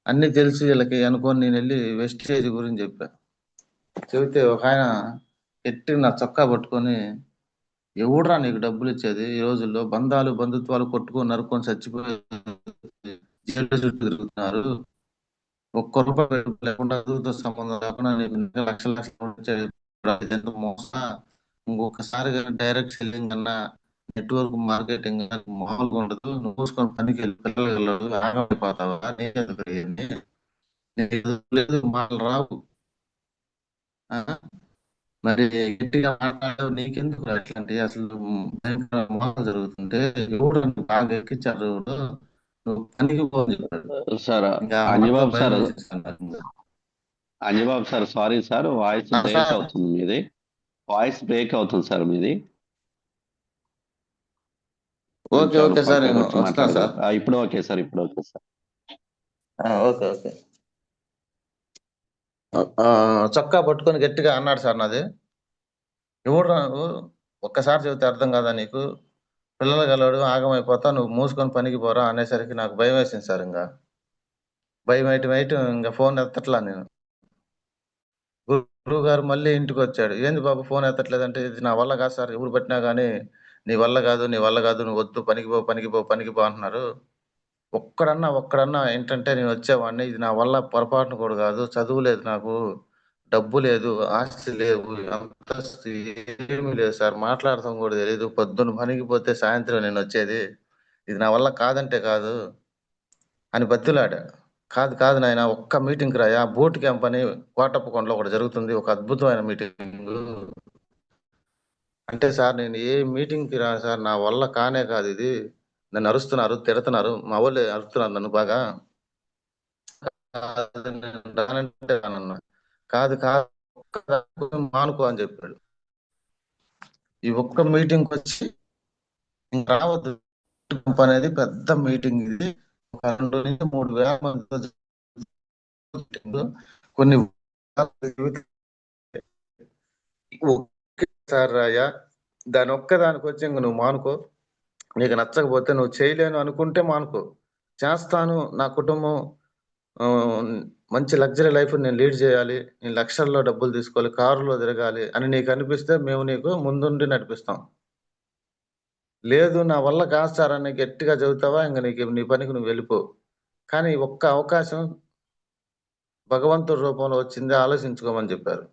అన్ని తెలిసి వీళ్ళకి అనుకొని నేను వెళ్ళి వెస్టేజ్ గురించి చెప్పా. చెబితే ఒక ఆయన ఎట్టి నా చొక్కా పట్టుకొని, ఎవడురా నీకు డబ్బులు ఇచ్చేది, ఈ రోజుల్లో బంధుత్వాలు కొట్టుకొని నరుక్కొని చచ్చిపోయి జైలు చుట్టూ తిరుగుతున్నారు, ఒక్క రూపాయి లేకుండా చదువుతో సంబంధం లేకుండా నీకు లక్షలు ఇచ్చేది మోసా, ఇంకొకసారి డైరెక్ట్ సెల్లింగ్ అన్నా నెట్వర్క్ మార్కెటింగ్ మామూలుగా ఉండదు, నువ్వు చూసుకొని పనికి వెళ్ళి పిల్లలు వెళ్ళడు ఆగమైపోతావా, లేదు మాటలు రావు, మరి గట్టిగా మాట్లాడవు, నీకెందుకు అట్లాంటి అసలు మోసం జరుగుతుంటే ఎవడు బాగా ఎక్కించారు, నువ్వు పనికి పోని చెప్పాడు. సార్ ఇంకా అంజబాబు సార్, భయం. Anjababu sir sorry sir, voice break sir అవుతుంది మీది, వాయిస్ బ్రేక్ అవుతుంది సార్ మీది. ఓకే ఓకే సార్, నేను వస్తా సార్. ఇప్పుడు ఓకే సార్, ఇప్పుడు ఓకే సార్. Okay okay. చొక్కా పట్టుకొని గట్టిగా అన్నాడు సార్ నాది, ఎవడు నువ్వు, ఒక్కసారి చెబితే అర్థం కాదా నీకు, పిల్లలు గలవాడు ఆగమైపోతా, నువ్వు మూసుకొని పనికి పోరా అనేసరికి నాకు భయం వేసింది సార్. ఇంకా భయం వేయటం ఇంకా ఫోన్ ఎత్తట్లా నేను. గురువు గారు మళ్ళీ ఇంటికి వచ్చాడు, ఏంది బాబు ఫోన్ ఎత్తట్లేదంటే, ఇది నా వల్ల కాదు సార్, ఎవరు పెట్టినా కానీ నీ వల్ల కాదు నువ్వు వద్దు, పనికి పో అంటున్నారు. ఒక్కడన్నా ఏంటంటే నేను వచ్చేవాడిని, ఇది నా వల్ల పొరపాటును కూడా కాదు, చదువు లేదు నాకు, డబ్బు లేదు, ఆస్తి లేవు, అంతస్తు ఏమీ లేదు సార్, మాట్లాడటం కూడా తెలియదు, పొద్దున్న పనికి పోతే సాయంత్రం నేను వచ్చేది, ఇది నా వల్ల కాదంటే కాదు అని బతిలాడా. కాదు నాయన, ఒక్క మీటింగ్కి రాయా, బోట్ క్యాంప్ అని కోటప్పకొండలో ఒకటి జరుగుతుంది, ఒక అద్భుతమైన మీటింగ్ అంటే, సార్ నేను ఏ మీటింగ్కి రా సార్, నా వల్ల కానే కాదు ఇది, నన్ను అరుస్తున్నారు, తిడుతున్నారు, మా వాళ్ళు అరుస్తున్నారు నన్ను బాగా, రానంటే రానన్నా. కాదు మానుకో అని చెప్పాడు. ఈ ఒక్క మీటింగ్ వచ్చి ఇంకా రావద్దు అనేది పెద్ద మీటింగ్, ఇది ఒక 2 నుంచి 3 వేల మంది కొన్ని సార్ రాయా, దాని ఒక్కదానికి వచ్చి ఇంక నువ్వు మానుకో, నీకు నచ్చకపోతే నువ్వు చేయలేను అనుకుంటే మానుకో, చేస్తాను, నా కుటుంబం మంచి లగ్జరీ లైఫ్ నేను లీడ్ చేయాలి, నేను లక్షల్లో డబ్బులు తీసుకోవాలి, కారులో తిరగాలి అని నీకు అనిపిస్తే మేము నీకు ముందుండి నడిపిస్తాం. లేదు నా వల్ల కాదు సార్ అని గట్టిగా చెబుతావా, ఇంకా నీ పనికి నువ్వు వెళ్ళిపో. కానీ ఒక్క అవకాశం భగవంతుడి రూపంలో వచ్చింది, ఆలోచించుకోమని చెప్పారు.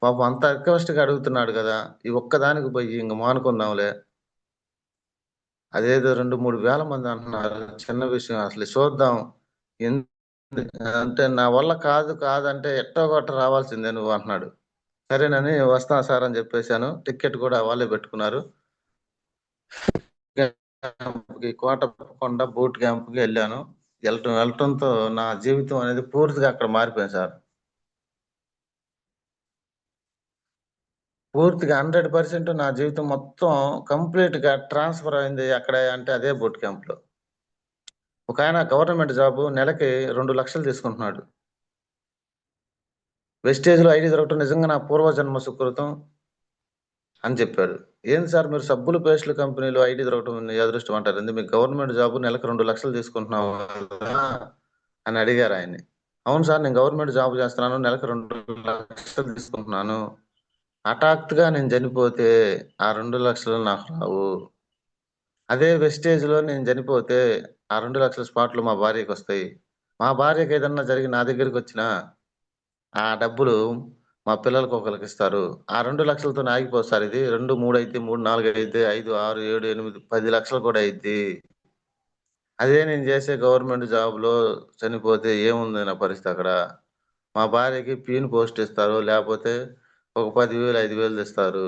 పాపం అంత రిక్వెస్ట్గా అడుగుతున్నాడు కదా, ఈ ఒక్కదానికి పోయి ఇంక మానుకుందాంలే. అదేదో 2-3 వేల మంది అంటున్నారు, చిన్న విషయం అసలు చూద్దాం. అంటే నా వల్ల కాదంటే ఎట్టో గట్ట రావాల్సిందే నువ్వు అంటున్నాడు. సరేనని వస్తా సార్ అని చెప్పేశాను. టికెట్ కూడా వాళ్ళే పెట్టుకున్నారు. కోటకొండ బూట్ క్యాంప్కి వెళ్ళాను. వెళ్ళటంతో నా జీవితం అనేది పూర్తిగా అక్కడ మారిపోయింది సార్. పూర్తిగా 100% నా జీవితం మొత్తం కంప్లీట్ గా ట్రాన్స్ఫర్ అయింది. అక్కడ అంటే అదే బూట్ క్యాంప్ లో. ఒక ఆయన గవర్నమెంట్ జాబ్ నెలకి 2 లక్షలు తీసుకుంటున్నాడు. వెస్టేజ్ లో ఐడి దొరకటం నిజంగా నా పూర్వజన్మ సుకృతం అని చెప్పాడు. ఏంది సార్ మీరు సబ్బులు పేస్టుల కంపెనీలో ఐడి దొరకటం మీ అదృష్టం అంటారు, ఎందుకు మీకు గవర్నమెంట్ జాబ్ నెలకు 2 లక్షలు తీసుకుంటున్నావు అని అడిగారు ఆయన్ని. అవును సార్, నేను గవర్నమెంట్ జాబ్ చేస్తున్నాను, నెలకు 2 లక్షలు తీసుకుంటున్నాను. హఠాత్తుగా నేను చనిపోతే ఆ 2 లక్షలు నాకు రావు. అదే వెస్టేజ్ లో నేను చనిపోతే ఆ 2 లక్షల స్పాట్లు మా భార్యకి వస్తాయి. మా భార్యకి ఏదన్నా జరిగి నా దగ్గరికి వచ్చినా ఆ డబ్బులు మా పిల్లలకి ఒకరికి ఇస్తారు. ఆ 2 లక్షలతో ఆగిపోదు సార్. ఇది 2, 3 అయితే 3, 4 అయితే 5, 6, 7, 8, 10 లక్షలు కూడా అయింది. అదే నేను చేసే గవర్నమెంట్ జాబ్ లో చనిపోతే ఏముంది నా పరిస్థితి అక్కడ? మా భార్యకి పీన్ పోస్ట్ ఇస్తారు, లేకపోతే ఒక 10,000, 5,000 ఇస్తారు.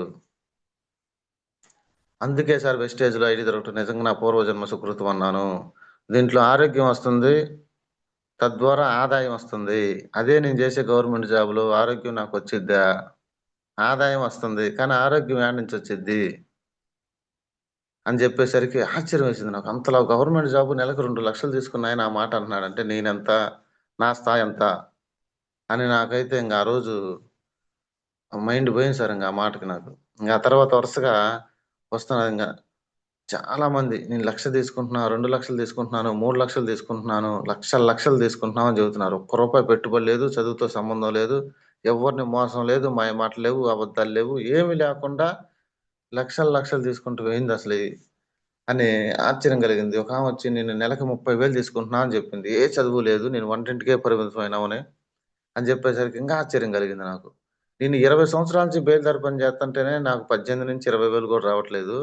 అందుకే సార్ వెస్టేజ్ లో ఐడి దొరకటం నిజంగా నా పూర్వజన్మ సుకృతం అన్నాను. దీంట్లో ఆరోగ్యం వస్తుంది, తద్వారా ఆదాయం వస్తుంది. అదే నేను చేసే గవర్నమెంట్ జాబ్ లో ఆరోగ్యం నాకు వచ్చిద్దా? ఆదాయం వస్తుంది కానీ ఆరోగ్యం ఏడ నుంచి వచ్చిద్ది అని చెప్పేసరికి ఆశ్చర్యం వేసింది నాకు. అంతలా గవర్నమెంట్ జాబ్ నెలకు 2 లక్షలు తీసుకున్న ఆయన ఆ మాట అంటున్నాడంటే నేనెంత, నా స్థాయి ఎంత అని నాకైతే ఇంకా ఆ రోజు మైండ్ పోయింది సార్. ఇంకా ఆ మాటకి నాకు ఇంకా ఆ తర్వాత వరుసగా వస్తున్నారు ఇంకా చాలా మంది, నేను 1,00,000 తీసుకుంటున్నా, 2 లక్షలు తీసుకుంటున్నాను, 3 లక్షలు తీసుకుంటున్నాను, లక్షలు తీసుకుంటున్నాం అని చెబుతున్నారు. ఒక్క రూపాయి పెట్టుబడి లేదు, చదువుతో సంబంధం లేదు, ఎవరిని మోసం లేదు, మాయ మాటలు లేవు, అబద్ధాలు లేవు, ఏమీ లేకుండా లక్షలు తీసుకుంటూ పోయింది అసలు అని ఆశ్చర్యం కలిగింది. ఒక ఆమె వచ్చి నేను నెలకు 30,000 తీసుకుంటున్నా అని చెప్పింది. ఏ చదువు లేదు, నేను వంటింటికే పరిమితమైనవని అని చెప్పేసరికి ఇంకా ఆశ్చర్యం కలిగింది నాకు. నేను 20 సంవత్సరాల నుంచి బేల్దారి పని చేస్తుంటేనే నాకు 18,000-20,000 కూడా రావట్లేదు.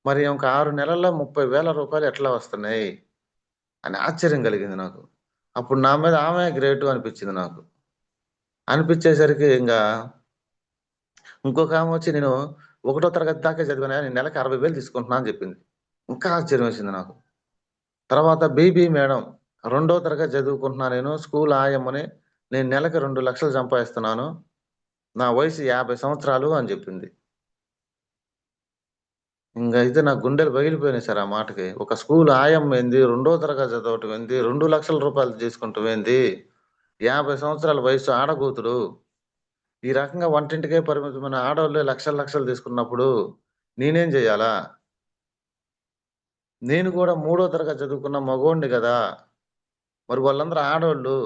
మరి ఒక 6 నెలల్లో 30,000 రూపాయలు ఎట్లా వస్తున్నాయి అని ఆశ్చర్యం కలిగింది నాకు. అప్పుడు నా మీద ఆమె గ్రేటు అనిపించింది నాకు. అనిపించేసరికి ఇంకా ఇంకొక ఆమె వచ్చి నేను 1వ తరగతి దాకా చదివాను, నేను నెలకు 60,000 తీసుకుంటున్నా అని చెప్పింది. ఇంకా ఆశ్చర్యం వేసింది నాకు. తర్వాత బీబీ మేడం 2వ తరగతి చదువుకుంటున్నా, నేను స్కూల్ ఆయమ్మని, నేను నెలకు 2 లక్షలు సంపాదిస్తున్నాను, నా వయసు 50 సంవత్సరాలు అని చెప్పింది. ఇంకా అయితే నా గుండెలు పగిలిపోయినాయి సార్ ఆ మాటకి. ఒక స్కూల్ ఆయమ్మ ఏంది, 2వ తరగతి చదవటం ఏంది, 2 లక్షల రూపాయలు తీసుకుంటాం ఏంది, 50 సంవత్సరాల వయసు ఆడకూతురు, ఈ రకంగా వంటింటికే పరిమితమైన ఆడవాళ్ళే లక్షలు తీసుకున్నప్పుడు నేనేం చెయ్యాలా? నేను కూడా 3వ తరగతి చదువుకున్న మగోడిని కదా, మరి వాళ్ళందరూ ఆడోళ్ళు,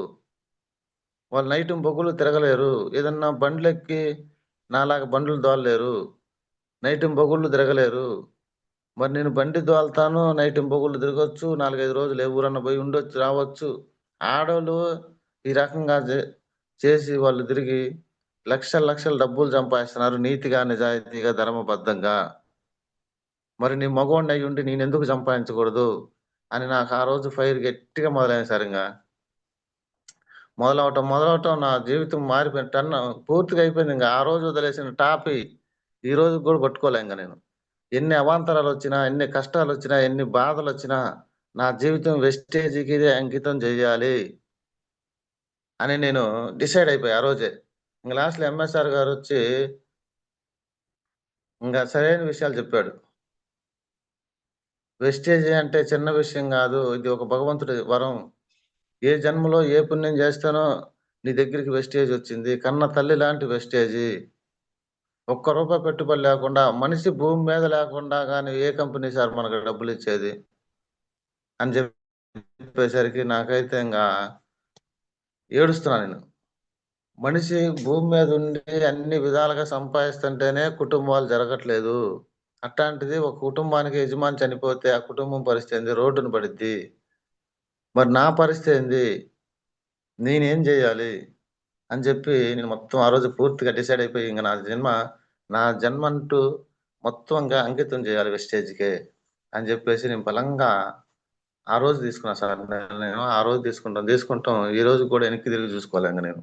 వాళ్ళు నైటు బొగ్గులు తిరగలేరు, ఏదన్నా బండ్లెక్కి నాలాగా బండ్లు దోలలేరు, నైటు బొగుళ్ళు తిరగలేరు. మరి నేను బండి దోలుతాను, నైట్ ఇంపొగుళ్ళు తిరగొచ్చు, 4-5 రోజులు ఏ ఊరన్నా పోయి ఉండొచ్చు, రావచ్చు. ఆడోళ్ళు ఈ రకంగా చేసి వాళ్ళు తిరిగి లక్షలు డబ్బులు సంపాదిస్తున్నారు నీతిగా, నిజాయితీగా, ధర్మబద్ధంగా. మరి నీ మగవాడిని అయ్యి ఉండి నేను ఎందుకు సంపాదించకూడదు అని నాకు ఆ రోజు ఫైర్ గట్టిగా మొదలైంది సార్. ఇంకా మొదలవటం నా జీవితం మారిపోయిన టర్న్ పూర్తిగా అయిపోయింది. ఇంకా ఆ రోజు వదిలేసిన టాపి ఈ రోజు కూడా పట్టుకోలే. ఇంకా నేను ఎన్ని అవాంతరాలు వచ్చినా, ఎన్ని కష్టాలు వచ్చినా, ఎన్ని బాధలు వచ్చినా నా జీవితం వెస్టేజీకి అంకితం చేయాలి అని నేను డిసైడ్ అయిపోయా ఆ రోజే. ఇంకా లాస్ట్లో ఎంఎస్ఆర్ గారు వచ్చి ఇంకా సరైన విషయాలు చెప్పాడు. వెస్టేజ్ అంటే చిన్న విషయం కాదు, ఇది ఒక భగవంతుడి వరం. ఏ జన్మలో ఏ పుణ్యం చేస్తానో నీ దగ్గరికి వెస్టేజ్ వచ్చింది, కన్న తల్లి లాంటి వెస్టేజీ. ఒక్క రూపాయి పెట్టుబడి లేకుండా, మనిషి భూమి మీద లేకుండా కానీ ఏ కంపెనీ సార్ మనకు డబ్బులు ఇచ్చేది అని చెప్పేసరికి నాకైతే ఇంకా ఏడుస్తున్నా నేను. మనిషి భూమి మీద ఉండి అన్ని విధాలుగా సంపాదిస్తుంటేనే కుటుంబాలు జరగట్లేదు. అట్లాంటిది ఒక కుటుంబానికి యజమాని చనిపోతే ఆ కుటుంబం పరిస్థితి ఏంది, రోడ్డును పడిద్ది. మరి నా పరిస్థితి ఏంది, నేనేం చేయాలి? అని చెప్పి నేను మొత్తం ఆ రోజు పూర్తిగా డిసైడ్ అయిపోయి ఇంకా నా జన్మ అంటూ మొత్తంగా అంకితం చేయాలి వెస్టేజ్కే అని చెప్పేసి నేను బలంగా ఆ రోజు తీసుకున్నా సార్. నేను ఆ రోజు తీసుకుంటాం ఈ రోజు కూడా వెనక్కి తిరిగి చూసుకోవాలి నేను.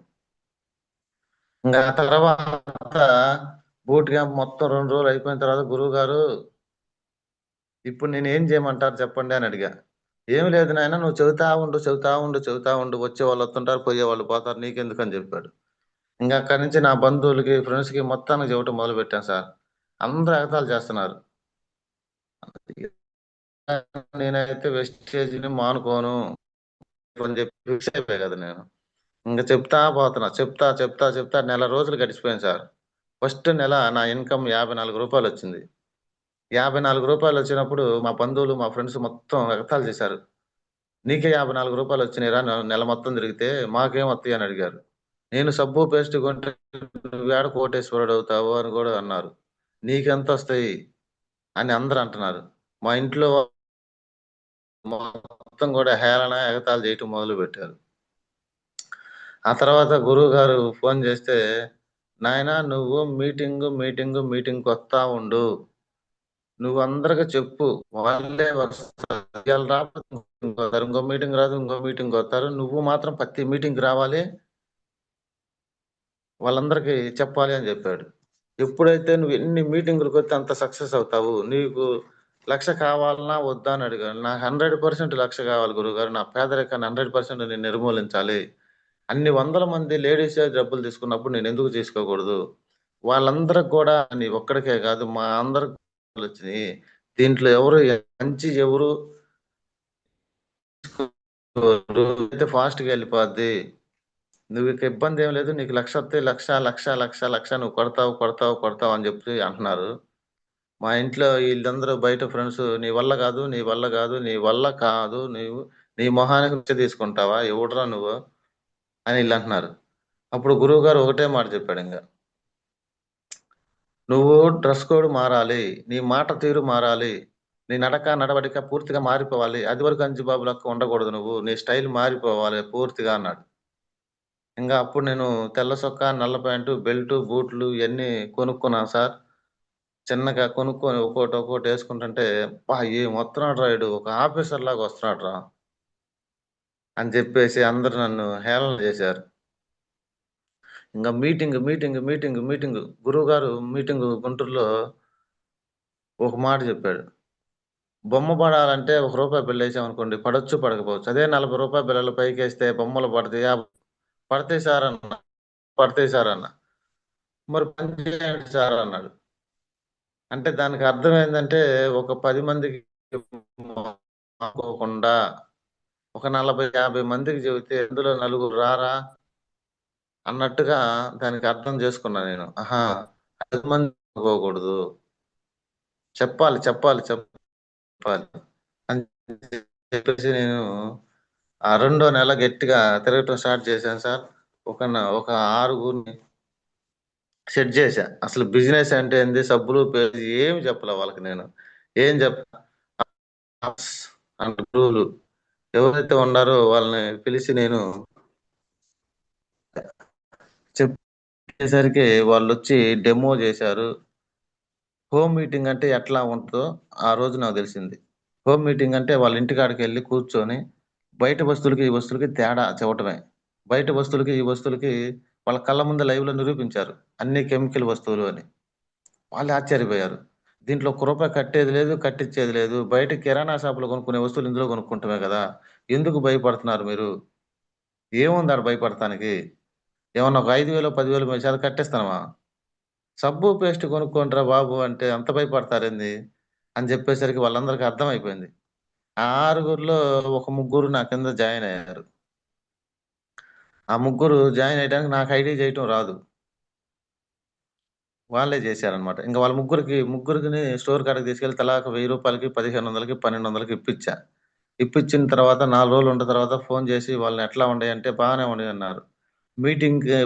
ఇంకా తర్వాత బూట్ క్యాంప్ మొత్తం 2 రోజులు అయిపోయిన తర్వాత గురువు గారు ఇప్పుడు నేను ఏం చేయమంటారు చెప్పండి అని అడిగా. ఏమి లేదు నాయన, నువ్వు చెబుతా ఉండు వచ్చే వాళ్ళు వస్తుంటారు, పోయే వాళ్ళు పోతారు, నీకెందుకు అని చెప్పాడు. ఇంకా అక్కడి నుంచి నా బంధువులకి, ఫ్రెండ్స్ కి మొత్తానికి చెప్పటం మొదలు పెట్టాను సార్. అందరూ ఎగతాళి చేస్తున్నారు. నేనైతే వెస్టేజ్ ని మానుకోను అని చెప్పి ఫిక్స్ అయిపోయా కదా నేను. ఇంకా చెప్తా పోతున్నా, చెప్తా నెల రోజులు గడిచిపోయింది సార్. ఫస్ట్ నెల నా ఇన్కమ్ 54 రూపాయలు వచ్చింది. 54 రూపాయలు వచ్చినప్పుడు మా బంధువులు, మా ఫ్రెండ్స్ మొత్తం ఎగతాళి చేశారు. నీకే 54 రూపాయలు వచ్చినాయిరా నెల మొత్తం తిరిగితే, మాకేం వస్తాయి అని అడిగారు. నేను సబ్బు పేస్ట్ కొంటే నువ్వేడ కోటేశ్వరుడు అవుతావు అని కూడా అన్నారు. నీకెంత వస్తాయి అని అందరూ అంటున్నారు. మా ఇంట్లో మొత్తం కూడా హేళన, ఎగతాళి చేయటం మొదలు పెట్టారు. ఆ తర్వాత గురువు గారు ఫోన్ చేస్తే, నాయనా నువ్వు మీటింగ్ వస్తా ఉండు, నువ్వు అందరికి చెప్పు, వాళ్ళే వస్తారు, ఇవాళ రాకపోతే ఇంకో మీటింగ్ రాదు, ఇంకో మీటింగ్ వస్తారు, నువ్వు మాత్రం ప్రతి మీటింగ్ రావాలి, వాళ్ళందరికీ చెప్పాలి అని చెప్పాడు. ఎప్పుడైతే నువ్వు ఎన్ని మీటింగులకు వస్తే అంత సక్సెస్ అవుతావు, నీకు 1,00,000 కావాలన్నా వద్దా అని అడిగాను. నాకు 100% 1,00,000 కావాలి గురువుగారు, నా పేదరికాన్ని 100% నేను నిర్మూలించాలి. అన్ని వందల మంది లేడీసే డబ్బులు తీసుకున్నప్పుడు నేను ఎందుకు తీసుకోకూడదు, వాళ్ళందరికి కూడా నీ ఒక్కడికే కాదు మా అందరికి వచ్చినాయి, దీంట్లో ఎవరు మంచి ఎవరు అయితే ఫాస్ట్ గా వెళ్ళిపోద్ది, నువ్వు ఇక ఇబ్బంది ఏం లేదు, నీకు 1,00,000 వస్తే 1,00,000 నువ్వు కొడతావు అని చెప్పి అంటున్నారు. మా ఇంట్లో వీళ్ళందరూ బయట ఫ్రెండ్స్, నీ వల్ల కాదు నీవు నీ మొహానికి పిచ్చ తీసుకుంటావా, ఎవడురా నువ్వు అని వీళ్ళు అంటున్నారు. అప్పుడు గురువు గారు ఒకటే మాట చెప్పాడు, ఇంకా నువ్వు డ్రెస్ కోడ్ మారాలి, నీ మాట తీరు మారాలి, నీ నడవడిక పూర్తిగా మారిపోవాలి, అది వరకు అంజిబాబు లెక్క ఉండకూడదు, నువ్వు నీ స్టైల్ మారిపోవాలి పూర్తిగా అన్నాడు. ఇంకా అప్పుడు నేను తెల్ల సొక్కా, నల్ల ప్యాంటు, బెల్ట్, బూట్లు ఇవన్నీ కొనుక్కున్నాను సార్. చిన్నగా కొనుక్కొని ఒక్కోటి వేసుకుంటుంటే, ఏం వస్తున్నాడు రా ఇడు, ఒక ఆఫీసర్ లాగా వస్తున్నాడు రా అని చెప్పేసి అందరు నన్ను హేళన చేశారు. ఇంకా మీటింగ్ గురువు గారు మీటింగ్ గుంటూరులో ఒక మాట చెప్పాడు. బొమ్మ పడాలంటే ₹1 బిళ్ళ వేసామనుకోండి, పడొచ్చు పడకపోవచ్చు. అదే ₹40 బిళ్ళలు పైకి వేస్తే బొమ్మలు పడతాయా? పడతాయి సార్ అన్న. మరి పని చేయండి సార్ అన్నాడు. అంటే దానికి అర్థం ఏంటంటే, ఒక 10 మందికి అనుకోకుండా ఒక 40-50 మందికి చెబితే అందులో నలుగురు రారా అన్నట్టుగా దానికి అర్థం చేసుకున్నా నేను. 10 మంది అనుకోకూడదు, చెప్పాలి అని చెప్పేసి నేను ఆ 2వ నెల గట్టిగా తిరగటం స్టార్ట్ చేశాను సార్. ఒక 6గురిని సెట్ చేశా. అసలు బిజినెస్ అంటే ఏంది, సబ్బులు పేరు ఏమి చెప్పలే వాళ్ళకి. నేను ఏం అంటే గురువులు ఎవరైతే ఉన్నారో వాళ్ళని పిలిచి నేను చెప్పేసరికి వాళ్ళు వచ్చి డెమో చేశారు. హోమ్ మీటింగ్ అంటే ఎట్లా ఉంటుందో ఆ రోజు నాకు తెలిసింది. హోమ్ మీటింగ్ అంటే వాళ్ళ ఇంటికాడికి వెళ్ళి కూర్చొని బయట వస్తువులకి ఈ వస్తువులకి తేడా చెప్పటమే. బయట వస్తువులకి ఈ వస్తువులకి వాళ్ళ కళ్ళ ముందు లైవ్ లో నిరూపించారు అన్ని కెమికల్ వస్తువులు అని. వాళ్ళు ఆశ్చర్యపోయారు. దీంట్లో ₹1 కట్టేది లేదు, కట్టించేది లేదు, బయట కిరాణా షాపులో కొనుక్కునే వస్తువులు ఇందులో కొనుక్కుంటామే కదా, ఎందుకు భయపడుతున్నారు మీరు, ఏముంది ఆడ భయపడటానికి, ఏమన్నా ఒక 5,000 10,000 వేసి కట్టేస్తానమా, సబ్బు పేస్ట్ కొనుక్కోండిరా బాబు అంటే అంత భయపడతారేంది అని చెప్పేసరికి వాళ్ళందరికీ అర్థమైపోయింది. ఆ 6గురిలో ఒక 3 నా కింద జాయిన్ అయ్యారు. ఆ 3 జాయిన్ అయ్యడానికి నాకు ఐడి చేయటం రాదు, వాళ్ళే చేశారనమాట. ఇంకా వాళ్ళ ముగ్గురికి స్టోర్ కాడికి తీసుకెళ్లి తలా ఒక ₹1000కి 1,500కి 1,200కి ఇప్పించిన తర్వాత 4 రోజులు ఉన్న తర్వాత ఫోన్ చేసి వాళ్ళని ఎట్లా ఉండయి అంటే బాగానే ఉండయి అన్నారు.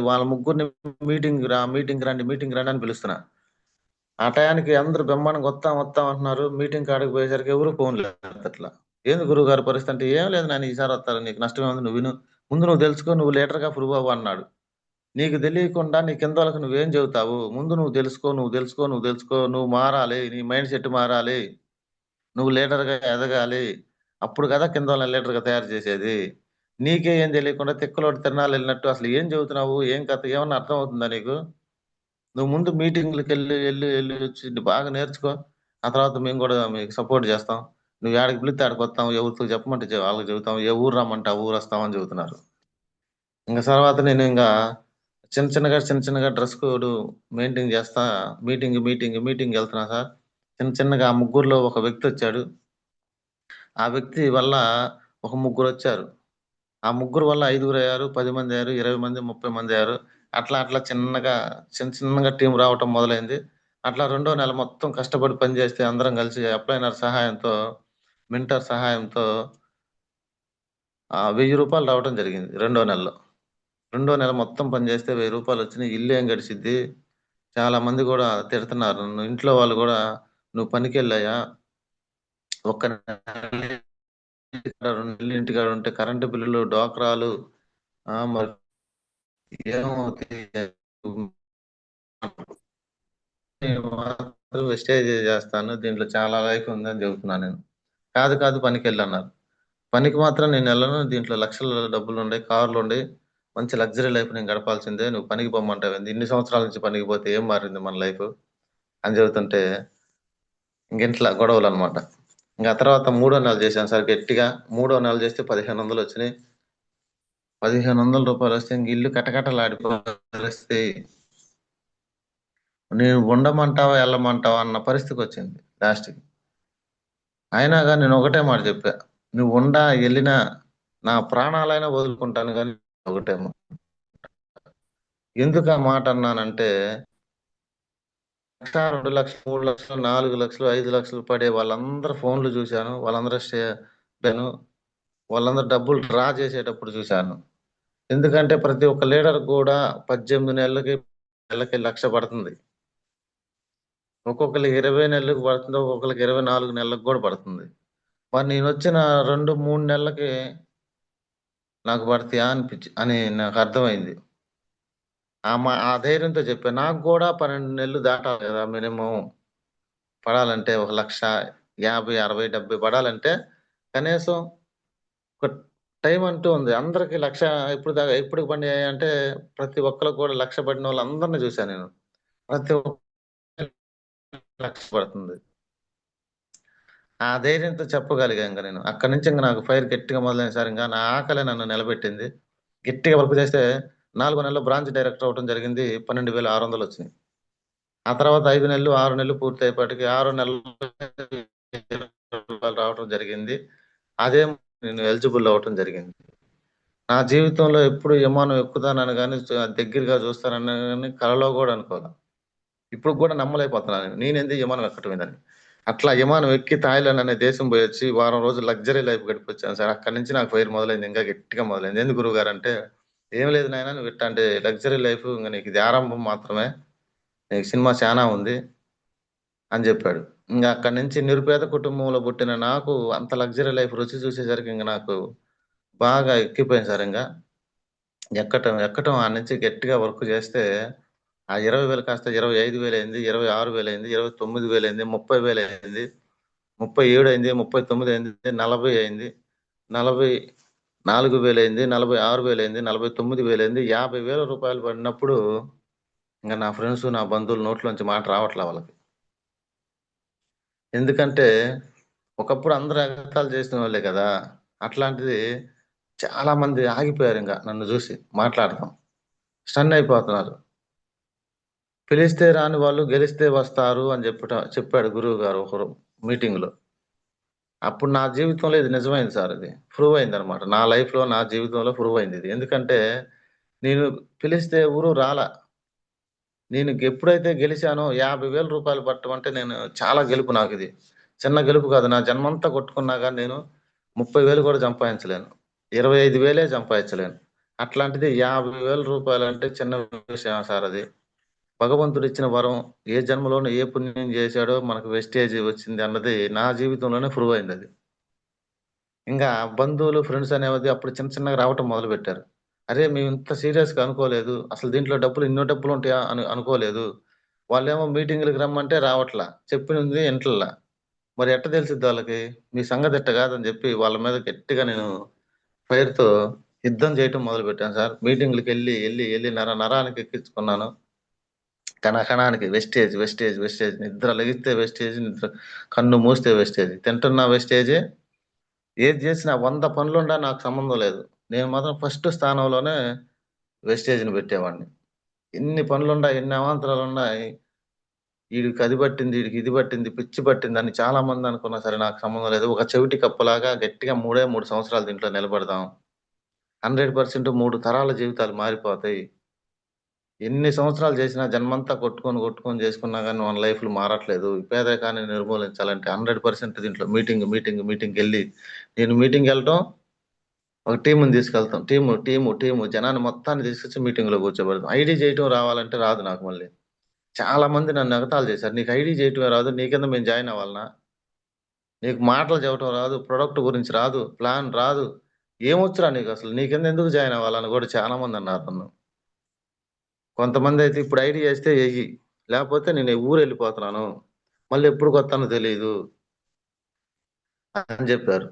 వాళ్ళ ముగ్గురిని మీటింగ్ రండి అని పిలుస్తున్నా. ఆ టయానికి అందరూ బ్రహ్మాండంగా వస్తాం అంటున్నారు. మీటింగ్ కాడికి పోయేసరికి ఎవరు ఫోన్ లేదు. అట్లా ఏంది గురువు గారి పరిస్థితి అంటే, ఏం లేదు నాన్న ఈసారి వస్తారు, నీకు నష్టమే ఉంది, నువ్వు విను, ముందు నువ్వు తెలుసుకో, నువ్వు లీటర్గా ప్రూవ్ అవ్వు అన్నాడు. నీకు తెలియకుండా నీ కింద వాళ్ళకి నువ్వేం చెబుతావు? ముందు నువ్వు తెలుసుకో, నువ్వు తెలుసుకో, నువ్వు తెలుసుకో. నువ్వు మారాలి. నీ మైండ్ సెట్ మారాలి. నువ్వు లీడర్‌గా ఎదగాలి. అప్పుడు కదా కింద వాళ్ళని లీడర్‌గా తయారు చేసేది. నీకే ఏం తెలియకుండా తిక్కలోడు తిరణాలెళ్ళినట్టు అసలు ఏం చెబుతున్నావు? ఏం కథ? ఏమన్నా అర్థమవుతుందా నీకు? నువ్వు ముందు మీటింగ్‌లకెళ్ళి ఎళ్లి వచ్చి బాగా నేర్చుకో. ఆ తర్వాత మేము గూడా మీకు సపోర్ట్ చేస్తాం. నువ్వు యాడికి పిలిస్తే ఆడికొత్తాం. ఎవరితో చెప్పమంటే వాళ్ళకి చెబుతాం. ఏ ఊరు రమ్మంటే ఆ ఊరొస్తాం అని చెబుతున్నారు. ఇంక తర్వాత నేనింగా చిన్న చిన్నగా డ్రెస్ కోడ్ మెయింటైన్ చేస్తా మీటింగ్‌కెళ్తున్నా సార్. చిన్నగా ఆ ముగ్గురిలో ఒక వ్యక్తొచ్చాడు. ఆ వ్యక్తి వల్ల ఒక ముగ్గురొచ్చారు. ఆ ముగ్గురు వల్ల ఐదుగురయ్యారు, 10 మందయ్యారు, 20 మంది, 30 మందయ్యారు. అట్లా చిన్నగా టీమ్ రావటం మొదలైంది. అట్లా రెండో నెల మొత్తం కష్టపడి పని చేస్తే అందరం కలిసి అప్లైనర్ సహాయంతో, మెంటర్ సహాయంతో రూ. 1000 రావటం జరిగింది రెండో నెలలో. రెండో నెల మొత్తం పని చేస్తే రూ. 1000 వచ్చినాయి. ఇల్లేం గడిచిద్ది. చాలా మంది గూడా తిడతన్నారు నన్ను. ఇంట్లో వాళ్ళు గూడా "నువ్వు పనికెళ్ళయ్యా. ఒక్క నెల 2 నెలలు ఇంటికాడ ఉంటే కరెంటు బిల్లులు, డ్వాక్రాలు మరి ఏమవుతాయి? నేను మాత్రం వెస్టేజ్ చేస్తాను. దీంట్లో చాలా లైఫ్ ఉందని చెబుతున్నా నేను. కాదు పనికెళ్ళన్నారు. పనికి మాత్రం నేనెళ్ళను. దీంట్లో లక్షల డబ్బులుండయి, కార్లుండయి. మంచి లగ్జరీ లైఫ్ నేను గడపాల్సిందే. నువ్వు పనికి పొమ్మంటావేంది? ఇన్ని సంవత్సరాల నుంచి పనికి పోతే ఏం మారింది మన లైఫు? అని చెబుతుంటే ఇంకింట్లా గొడవలనమాట. ఇంక ఆ తర్వాత మూడో నెల చేశాను సార్ గట్టిగా. మూడో నెల చేస్తే 1500 వచ్చినాయి. రూ. 1500 వస్తే ఇంక ఇల్లు కటకటలాడిపోయే పరిస్థితి. నేను ఉండమంటావా? ఎళ్ళమంటావా? అన్న పరిస్థితికొచ్చింది లాస్ట్‌కి. అయినా గాని నేను ఒకటే మాట చెప్పా. నువ్వు ఎళ్ళినా నా ప్రాణాలైనా వదులుకుంటాను గాని ఒకటే మాట. ఎందుకు ఆ మాట అన్నానంటే 1,00,000, 2,00,000, 3,00,000, 4,00,000, 5,00,000 పడే వాళ్ళందరి ఫోన్‌లు చూశాను. వాళ్ళందరూ వాళ్ళందరూ డబ్బులు డ్రా చేసేటప్పుడు చూశాను. ఎందుకంటే ప్రతి ఒక్క లీడర్ కూడా 18 నెలలకి 1,00,000 పడుతుంది. ఒక్కొక్కళ్ళకి 20 నెలలకు పడుతుంది. ఒక్కొక్కళ్ళకి 24 నెలలకు గూడా పడుతుంది. మరి నేనొచ్చిన 2, 3 నెలలకి నాకు పడతాయా అని నాకర్థమైంది. ఆ ధైర్యంతో చెప్పా. నాకు గూడా 12 నెలలు దాటాలి గదా! మినిమమ్ పడాలంటే 1,50,000, 60, 70 పడాలంటే కనీసం ఒక టైం అంటూ ఉంది. అందరికి 1,00,000 ఎప్పటికి పడినాయంటే ప్రతి ఒక్కళ్ళకి కూడా 1,00,000 పడినోళ్ళందరిని చూసా నేను. ప్రతి ఒక్కరికి 1,00,000 పడుతుంది. ఆ ధైర్యంతో చెప్పగలిగా ఇంక నేను. అక్కడి నుంచి ఇంక నాకు ఫైర్ గట్టిగా మొదలైంది సార్. ఇంక నా ఆకలే నన్ను నిలబెట్టింది. గట్టిగా వర్క్ చేస్తే 4 నెలల్లో బ్రాంచ్ డైరెక్టర్ అవ్వటం జరిగింది. 12,600 వచ్చినాయి. ఆ తర్వాత 5 నెలలు, 6 నెలలు పూర్తయ్యేపాటికి 6 నెలల్లో రూపాయలు రావటం జరిగింది. అదే నేను ఎలిజిబుల్ అవ్వటం జరిగింది. నా జీవితంలో ఎప్పుడు విమానం ఎక్కుతానని గాని, దగ్గరగా చూస్తానని గాని కలలో గూడా అనుకోలా. ఇప్పటికి గూడా నమ్మలేకపోతున్నాను. నేనెందుకు విమానం ఎక్కటమేందని. అట్లా విమానం ఎక్కి థాయిలాండ్ అనే దేశం పోయొచ్చి వారం రోజులు లగ్జరీ లైఫ్ గడిపొచ్చాను సార్. అక్కడి నుంచి నాకు ఫైర్ మొదలైంది. ఇంకా గట్టిగా మొదలైంది. ఎందుకు గురువుగారంటే, "ఏం లేదు నాయనా నువ్వు ఇట్టాంటి లగ్జరీ లైఫ్ ఇంక నీకు ఇది ఆరంభం మాత్రమే. నీకు సినిమా చానా ఉంది" అని జెప్పాడు. ఇంగ అక్కడి నుంచి నిరుపేద కుటుంబంలో పుట్టిన నాకు అంత లగ్జరీ లైఫ్ రుచి చూసేసరికి ఇంక నాకు బాగా ఎక్కిపోయింది సార్ ఇంగ. ఎక్కటం ఆడ నుంచి గట్టిగా వర్క్ చేస్తే ఆ 20,000 కాస్త 25,000 అయింది, 26,000 అయింది, 29,000 అయింది, 30,000 అయింది, 37 అయింది, 39 అయింది, 40 అయింది, 44,000 అయింది, 46,000 అయింది, 49,000 అయింది, రూ. 50,000 పడినప్పుడు ఇంక నా ఫ్రెండ్స్, నా బంధువుల నోట్లోంచి మాట రావట్లా వాళ్ళకి. ఎందుకంటే ఒకప్పుడు అందరూ ఎగతాళి చేసినోళ్ళే కదా! అట్లాంటిది చాలా మంది ఆగిపోయారింక నన్ను జూసి మాట్లాడటం. స్టన్ అయిపోతున్నారు. పిలిస్తే రాని వాళ్ళు గెలిస్తే వస్తారు అని చెప్పాడు గురువుగారు ఒకరు మీటింగ్‌లో. అప్పుడు నా జీవితంలో ఇది నిజమైంది సార్ ఇది. ప్రూవ్ అయిందనమాట. నా లైఫ్‌లో, నా జీవితంలో ప్రూవ్ అయిందిది. ఎందుకంటే నేను పిలిస్తే ఎవరు రాలా. నేను ఎప్పుడైతే గెలిచానో రూ. 50,000 పట్టడం అంటే నేను చాలా గెలుపు నాకిది. చిన్న గెలుపు కాదు. నా జన్మంతా కొట్టుకున్నా గాని నేను 30,000 కూడా సంపాదించలేను. 25,000 సంపాదించలేను. అట్లాంటిది రూ. 50,000 అంటే చిన్న విషయమా సార్ అది. భగవంతుడిచ్చిన వరం. ఏ జన్మలోనో ఏ పుణ్యం చేశాడో మనకు వెస్టేజ్ వచ్చింది అన్నది నా జీవితంలోనే ప్రూవ్ అయిందది. ఇంగా బంధువులు, ఫ్రెండ్స్ అనేది అప్పుడు చిన్నగా రావటం మొదలుపెట్టారు. అరే మేము ఇంత సీరియస్గా అనుకోలేదు, అసలు దీంట్లో ఇన్నో డబ్బులు ఉంటాయా అని అనుకోలేదు. వాళ్ళేమో మీటింగ్లకు రమ్మంటే రావట్లా, చెప్పినది ఇంటల్లా. మరి ఎట్ట తెలిసిద్ది వాళ్ళకి మీ సంగతి ఎట్ట కాదని చెప్పి వాళ్ళ మీద గట్టిగా నేను ఫైర్తో యుద్ధం చేయటం మొదలు పెట్టాను సార్. మీటింగ్లకు వెళ్ళి వెళ్ళి వెళ్ళి నరానికి ఎక్కించుకున్నాను. కణానికి వెస్టేజ్ వెస్టేజ్ వెస్టేజ్, నిద్ర లెగిస్తే వెస్టేజ్, నిద్ర కన్ను మూస్తే వెస్టేజ్, తింటున్నా వెస్టేజే. ఏది చేసినా 100 పనులుండా నాకు సంబంధం లేదు, నేను మాత్రం ఫస్ట్ స్థానంలోనే వెస్టేజ్ని పెట్టేవాడిని. ఎన్ని పనులున్నా ఎన్ని అవాంతరాలు ఉన్నాయి, వీడికి అది పట్టింది, వీడికి ఇది పట్టింది, పిచ్చి పట్టింది అని చాలా మంది అనుకున్నా సరే నాకు సంబంధం లేదు. ఒక చెవిటి కప్పలాగా గట్టిగా 3 సంవత్సరాలు దీంట్లో నిలబడదాం. 100% 3 తరాల జీవితాలు మారిపోతాయి. ఎన్ని సంవత్సరాలు చేసినా జన్మంతా కొట్టుకొని చేసుకున్నా కానీ మన లైఫ్లు మారట్లేదు. ఈ పేదరికాన్ని నిర్మూలించాలంటే 100% దీంట్లో మీటింగ్ వెళ్ళి, నేను మీటింగ్ వెళ్ళటం, ఒక టీముని తీసుకెళ్తాం, టీము జనాన్ని మొత్తాన్ని తీసుకొచ్చి మీటింగ్లో కూర్చోబెడతాం. ఐడి చేయటం రావాలంటే రాదు నాకు. మళ్ళీ చాలా మంది నన్ను ఎగతాళి చేశారు, నీకు ఐడి చేయటమే రాదు, నీ కింద మేము జాయిన్ అవ్వాలనా, నీకు మాటలు చెప్పటం రాదు, ప్రొడక్ట్ గురించి రాదు, ప్లాన్ రాదు, ఏమొచ్చురా నీకు, అసలు నీ కింద ఎందుకు జాయిన్ అవ్వాలని కూడా చాలా మంది అన్నారు నన్ను. కొంతమంది అయితే ఇప్పుడు ఐడి చేస్తే వెయ్యి, లేకపోతే నేను ఊరు వెళ్ళిపోతున్నాను, మళ్ళీ ఎప్పుడు కొత్తానో తెలియదు అని చెప్పారు.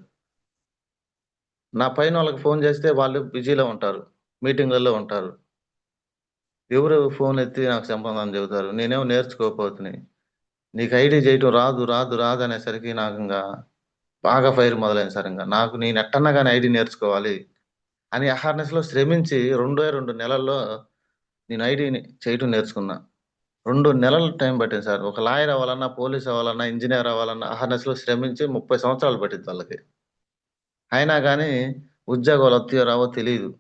నా పైన వాళ్ళకి ఫోన్ చేస్తే వాళ్ళు బిజీలో ఉంటారు, మీటింగ్లలో ఉంటారు. ఎవరు ఫోన్ ఎత్తి నాకు సంబంధం చెబుతారు, నేనేమో నేర్చుకోకపోతున్నాయి. నీకు ఐడి చేయటం రాదు అనేసరికి నాకు ఇంకా బాగా ఫైర్ మొదలైంది సార్. ఇంకా నాకు నేను ఎట్టన్నా కానీ ఐడి నేర్చుకోవాలి అని అహార్నెస్లో శ్రమించి 2 నెలల్లో నేను ఐడిని చేయటం నేర్చుకున్నా. 2 నెలలు టైం పట్టింది సార్. ఒక లాయర్ అవ్వాలన్నా, పోలీస్ అవ్వాలన్నా, ఇంజనీర్ అవ్వాలన్నా అహార్నెస్లో శ్రమించి 30 సంవత్సరాలు పట్టింది వాళ్ళకి. అయినా కానీ ఉద్యోగాలు వస్తాయో రావో తెలియదు.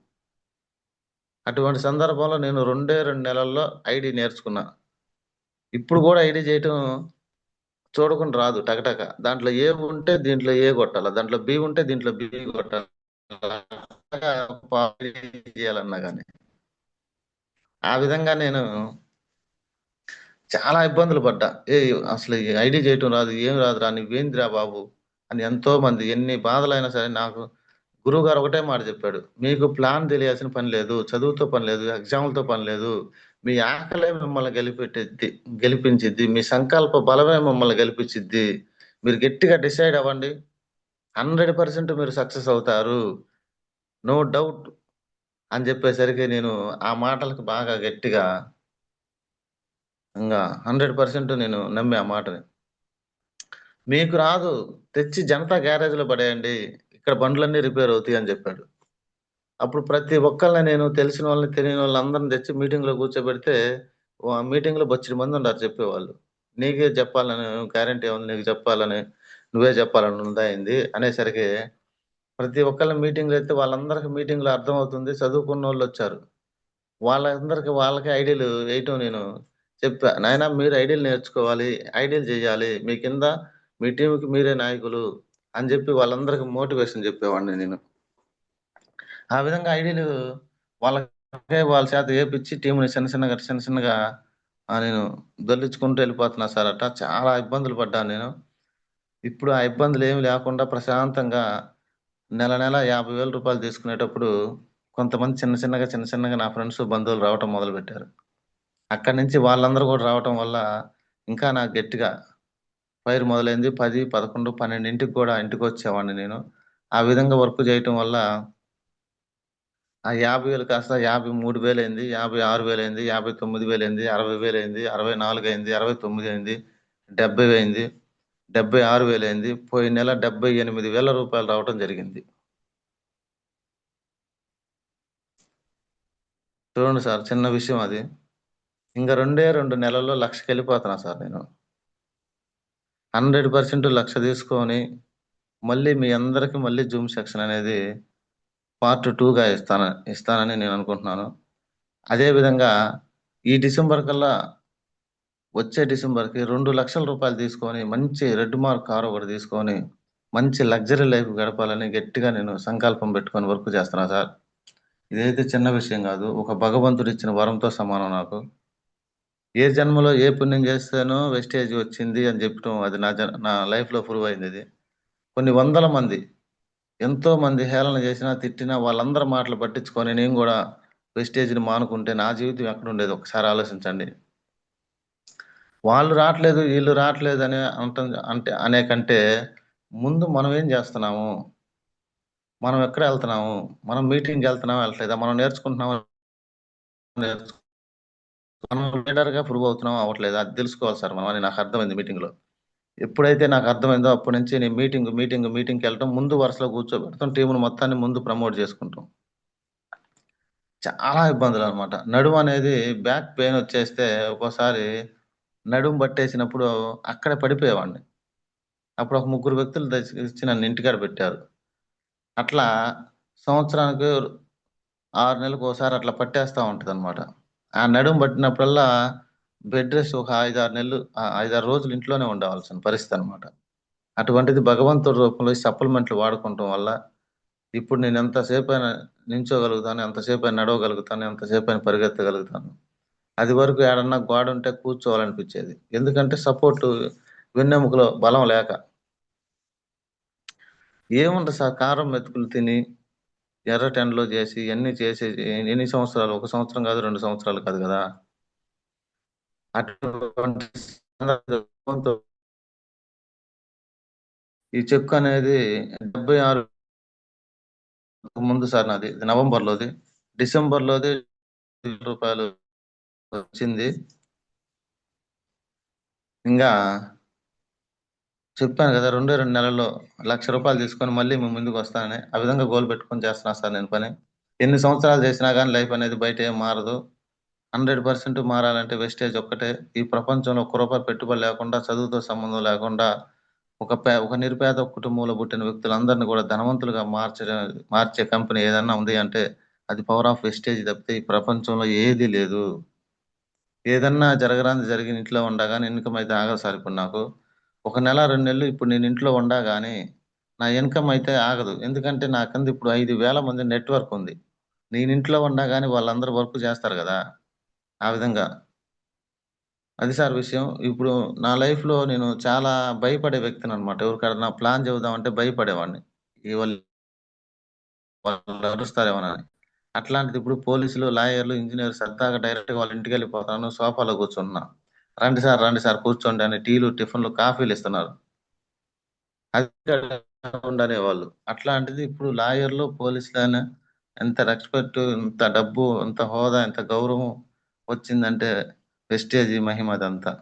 అటువంటి సందర్భంలో నేను 2 నెలల్లో ఐడి నేర్చుకున్నా. ఇప్పుడు కూడా ఐడి చేయటం చూడకుండా రాదు, టకటక. దాంట్లో ఏ ఉంటే దీంట్లో ఏ కొట్టాలి, దాంట్లో బి ఉంటే దీంట్లో బి కొట్టాలి చేయాలన్నా కానీ. ఆ విధంగా నేను చాలా ఇబ్బందులు పడ్డా. అసలు ఈ ఐడి చేయటం రాదు, ఏం రాదురా, నువ్వేందిరా బాబు అని ఎంతో మంది ఎన్ని బాధలైనా సరే నాకు గురువు గారు ఒకటే మాట చెప్పాడు, మీకు ప్లాన్ తెలియాల్సిన పని లేదు, చదువుతో పని లేదు, ఎగ్జామ్లతో పని లేదు, మీ ఆకలే మిమ్మల్ని గెలిపించిద్ది, మీ సంకల్ప బలమే మిమ్మల్ని గెలిపించిద్ది. మీరు గట్టిగా డిసైడ్ అవ్వండి, 100% మీరు సక్సెస్ అవుతారు, నో డౌట్ అని చెప్పేసరికి నేను ఆ మాటలకు బాగా గట్టిగా ఇంకా 100% నేను నమ్మి ఆ మాటని. మీకు రాదు, తెచ్చి జనతా గ్యారేజ్లో పడేయండి, ఇక్కడ బండ్లన్నీ రిపేర్ అవుతాయి అని చెప్పాడు. అప్పుడు ప్రతి ఒక్కళ్ళని, నేను తెలిసిన వాళ్ళని తెలియని వాళ్ళని అందరిని తెచ్చి మీటింగ్లో కూర్చోబెడితే మీటింగ్లో బొచ్చెడు మంది ఉన్నారు చెప్పేవాళ్ళు. నీకే చెప్పాలని గ్యారంటీ ఉంది, నీకు చెప్పాలని, నువ్వే చెప్పాలని ఉందా ఏంది అనేసరికి ప్రతి ఒక్కళ్ళ మీటింగ్లో అయితే వాళ్ళందరికీ మీటింగ్లో అర్థమవుతుంది. చదువుకున్న వాళ్ళు వచ్చారు, వాళ్ళకి ఐడియాలు వేయటం నేను చెప్పా. నాయన మీరు ఐడియాలు నేర్చుకోవాలి, ఐడియాలు చేయాలి, మీ కింద మీ టీంకి మీరే నాయకులు అని చెప్పి వాళ్ళందరికీ మోటివేషన్ చెప్పేవాడిని నేను. ఆ విధంగా ఐడియాలు వాళ్ళ చేత ఏపిచ్చి టీంని చిన్న చిన్నగా నేను దొల్లించుకుంటూ వెళ్ళిపోతున్నా సార్. అట్ట చాలా ఇబ్బందులు పడ్డాను నేను. ఇప్పుడు ఆ ఇబ్బందులు ఏమి లేకుండా ప్రశాంతంగా నెల 50,000 రూపాయలు తీసుకునేటప్పుడు కొంతమంది చిన్న చిన్నగా నా ఫ్రెండ్స్ బంధువులు రావటం మొదలు పెట్టారు. అక్కడి నుంచి వాళ్ళందరూ కూడా రావటం వల్ల ఇంకా నాకు గట్టిగా ఫైర్ మొదలైంది. 10, 11, 12ంటికి కూడా ఇంటికి వచ్చేవాడిని నేను. ఆ విధంగా వర్క్ చేయటం వల్ల ఆ 50,000 కాస్త 53,000 అయింది, 56,000 అయింది, 59,000 అయింది, 60,000 అయింది, 64 అయింది, 69 అయింది, 70 అయింది, 76,000 అయింది. పోయిన నెల 78,000 రూపాయలు రావటం జరిగింది. చూడండి సార్, చిన్న విషయం అది. ఇంకా 2 నెలల్లో 1,00,000కి వెళ్ళిపోతున్నా సార్ నేను. 100% 1,00,000 తీసుకొని మళ్ళీ మీ అందరికి మళ్ళీ జూమ్ సెక్షన్ అనేది పార్ట్ 2గా ఇస్తానని నేను అనుకుంటున్నాను. అదేవిధంగా ఈ డిసెంబర్ కల్లా, వచ్చే డిసెంబర్కి 2,00,000 రూపాయలు తీసుకొని మంచి రెడ్ మార్క్ కారు ఒకటి తీసుకొని మంచి లగ్జరీ లైఫ్ గడపాలని గట్టిగా నేను సంకల్పం పెట్టుకొని వర్క్ చేస్తున్నా సార్. ఇదైతే చిన్న విషయం కాదు, ఒక భగవంతుడు ఇచ్చిన వరంతో సమానం నాకు. ఏ జన్మలో ఏ పుణ్యం చేస్తానో వెస్టేజ్ వచ్చింది అని చెప్పడం అది నా లైఫ్లో ప్రూవ్ అయింది. ఇది కొన్ని వందల మంది ఎంతో మంది హేళన చేసినా తిట్టినా వాళ్ళందరి మాటలు పట్టించుకొని నేను కూడా వెస్టేజ్ని మానుకుంటే నా జీవితం ఎక్కడ ఉండేది ఒకసారి ఆలోచించండి. వాళ్ళు రావట్లేదు వీళ్ళు రావట్లేదు అనే కంటే ముందు మనం ఏం చేస్తున్నాము, మనం ఎక్కడ వెళ్తున్నాము, మనం మీటింగ్కి వెళ్తున్నామా వెళ్ళట్లేదా, మనం నేర్చుకుంటున్నామా మనం లీడర్గా ప్రూవ్ అవుతున్నామా అవ్వట్లేదా అది తెలుసుకోవాలి సార్ మనం అని నాకు అర్థమైంది మీటింగ్లో. ఎప్పుడైతే నాకు అర్థమైందో అప్పటి నుంచి నేను మీటింగ్కి వెళ్ళటం, ముందు వరుసలో కూర్చోబెడతాం, టీమును మొత్తాన్ని ముందు ప్రమోట్ చేసుకుంటాం. చాలా ఇబ్బందులు అనమాట. నడుము అనేది బ్యాక్ పెయిన్ వచ్చేస్తే ఒక్కోసారి నడుము పట్టేసినప్పుడు అక్కడే పడిపోయేవాడిని. అప్పుడు ఒక 3 వ్యక్తులు తెచ్చి నన్ను ఇంటికాడ పెట్టారు. అట్లా సంవత్సరానికి 6 నెలలకు ఒకసారి అట్లా పట్టేస్తా ఉంటదన్నమాట. ఆ నడుము పట్టినప్పుడల్లా బెడ్ రెస్ట్ ఒక 5-6 నెలలు 5-6 రోజులు ఇంట్లోనే ఉండవలసిన పరిస్థితి అనమాట. అటువంటిది భగవంతుడి రూపంలో ఈ సప్లిమెంట్లు వాడుకోవటం వల్ల ఇప్పుడు నేను ఎంతసేపైనా నించోగలుగుతాను, ఎంతసేపైనా నడవగలుగుతాను, ఎంతసేపైనా పరిగెత్తగలుగుతాను. అది వరకు ఏడన్నా గోడ ఉంటే కూర్చోవాలనిపించేది. ఎందుకంటే సపోర్ట్ వెన్నెముకలో బలం లేక. ఏముంది సార్ కారం మెతుకులు తిని ఎర్ర టెండలో చేసి ఇవన్నీ చేసి ఎన్ని సంవత్సరాలు, 1 సంవత్సరం కాదు 2 సంవత్సరాలు కాదు కదా. అటువంటి సందర్భంతో ఈ చెక్ అనేది 76 ముందు సార్ నాది నవంబర్లోది, డిసెంబర్లోది రూపాయలు వచ్చింది. ఇంకా చెప్పాను కదా 2 నెలల్లో ₹1,00,000 తీసుకొని మళ్ళీ మీ ముందుకు వస్తానని ఆ విధంగా గోల్ పెట్టుకొని చేస్తున్నా సార్ నేను పని. ఎన్ని సంవత్సరాలు చేసినా కానీ లైఫ్ అనేది బయట ఏం మారదు. 100% మారాలంటే వెస్టేజ్ ఒక్కటే. ఈ ప్రపంచంలో ₹1 పెట్టుబడి లేకుండా, చదువుతో సంబంధం లేకుండా ఒక నిరుపేద కుటుంబంలో పుట్టిన వ్యక్తులందరినీ కూడా ధనవంతులుగా మార్చే కంపెనీ ఏదన్నా ఉంది అంటే అది పవర్ ఆఫ్ వెస్టేజ్ తప్పితే ఈ ప్రపంచంలో ఏది లేదు. ఏదన్నా జరగరాంది జరిగిన ఇంట్లో ఉండగానే ఇన్కమ్ అయితే ఆగదు సార్. ఇప్పుడు నాకు 1 నెల 2 నెలలు ఇప్పుడు నేను ఇంట్లో ఉండగానే నా ఇన్కమ్ అయితే ఆగదు. ఎందుకంటే నా కింద ఇప్పుడు 5,000 మంది నెట్వర్క్ ఉంది. నేను ఇంట్లో ఉండగానే వాళ్ళందరూ వర్క్ చేస్తారు కదా. ఆ విధంగా అది సార్ విషయం. ఇప్పుడు నా లైఫ్‌లో నేను చాలా భయపడే వ్యక్తిననమాట. ఎవరికైనా ప్లాన్ చెబుదామంటే భయపడేవాడిని. వాళ్ళు అరుస్తారేమోనని. అట్లాంటిది ఇప్పుడు పోలీసులు, లాయర్లు, ఇంజినీర్స్ సరదాగా డైరెక్ట్‌గా వాళ్ళ ఇంటికెళ్ళిపోతాను. సోఫాలో కూర్చుంటున్నా. రండి సార్ కూర్చోండి అని టీలు, టిఫిన్‌లు, కాఫీలు ఇస్తున్నారు. అది ఉండనేవాళ్ళు. అట్లాంటిది ఇప్పుడు లాయర్లు, పోలీసులైనా ఎంత రెస్పెక్ట్, ఎంత డబ్బు, ఎంత హోదా, ఎంత గౌరవం వచ్చిందంటే వెస్టేజీ మహిమ అదంతా.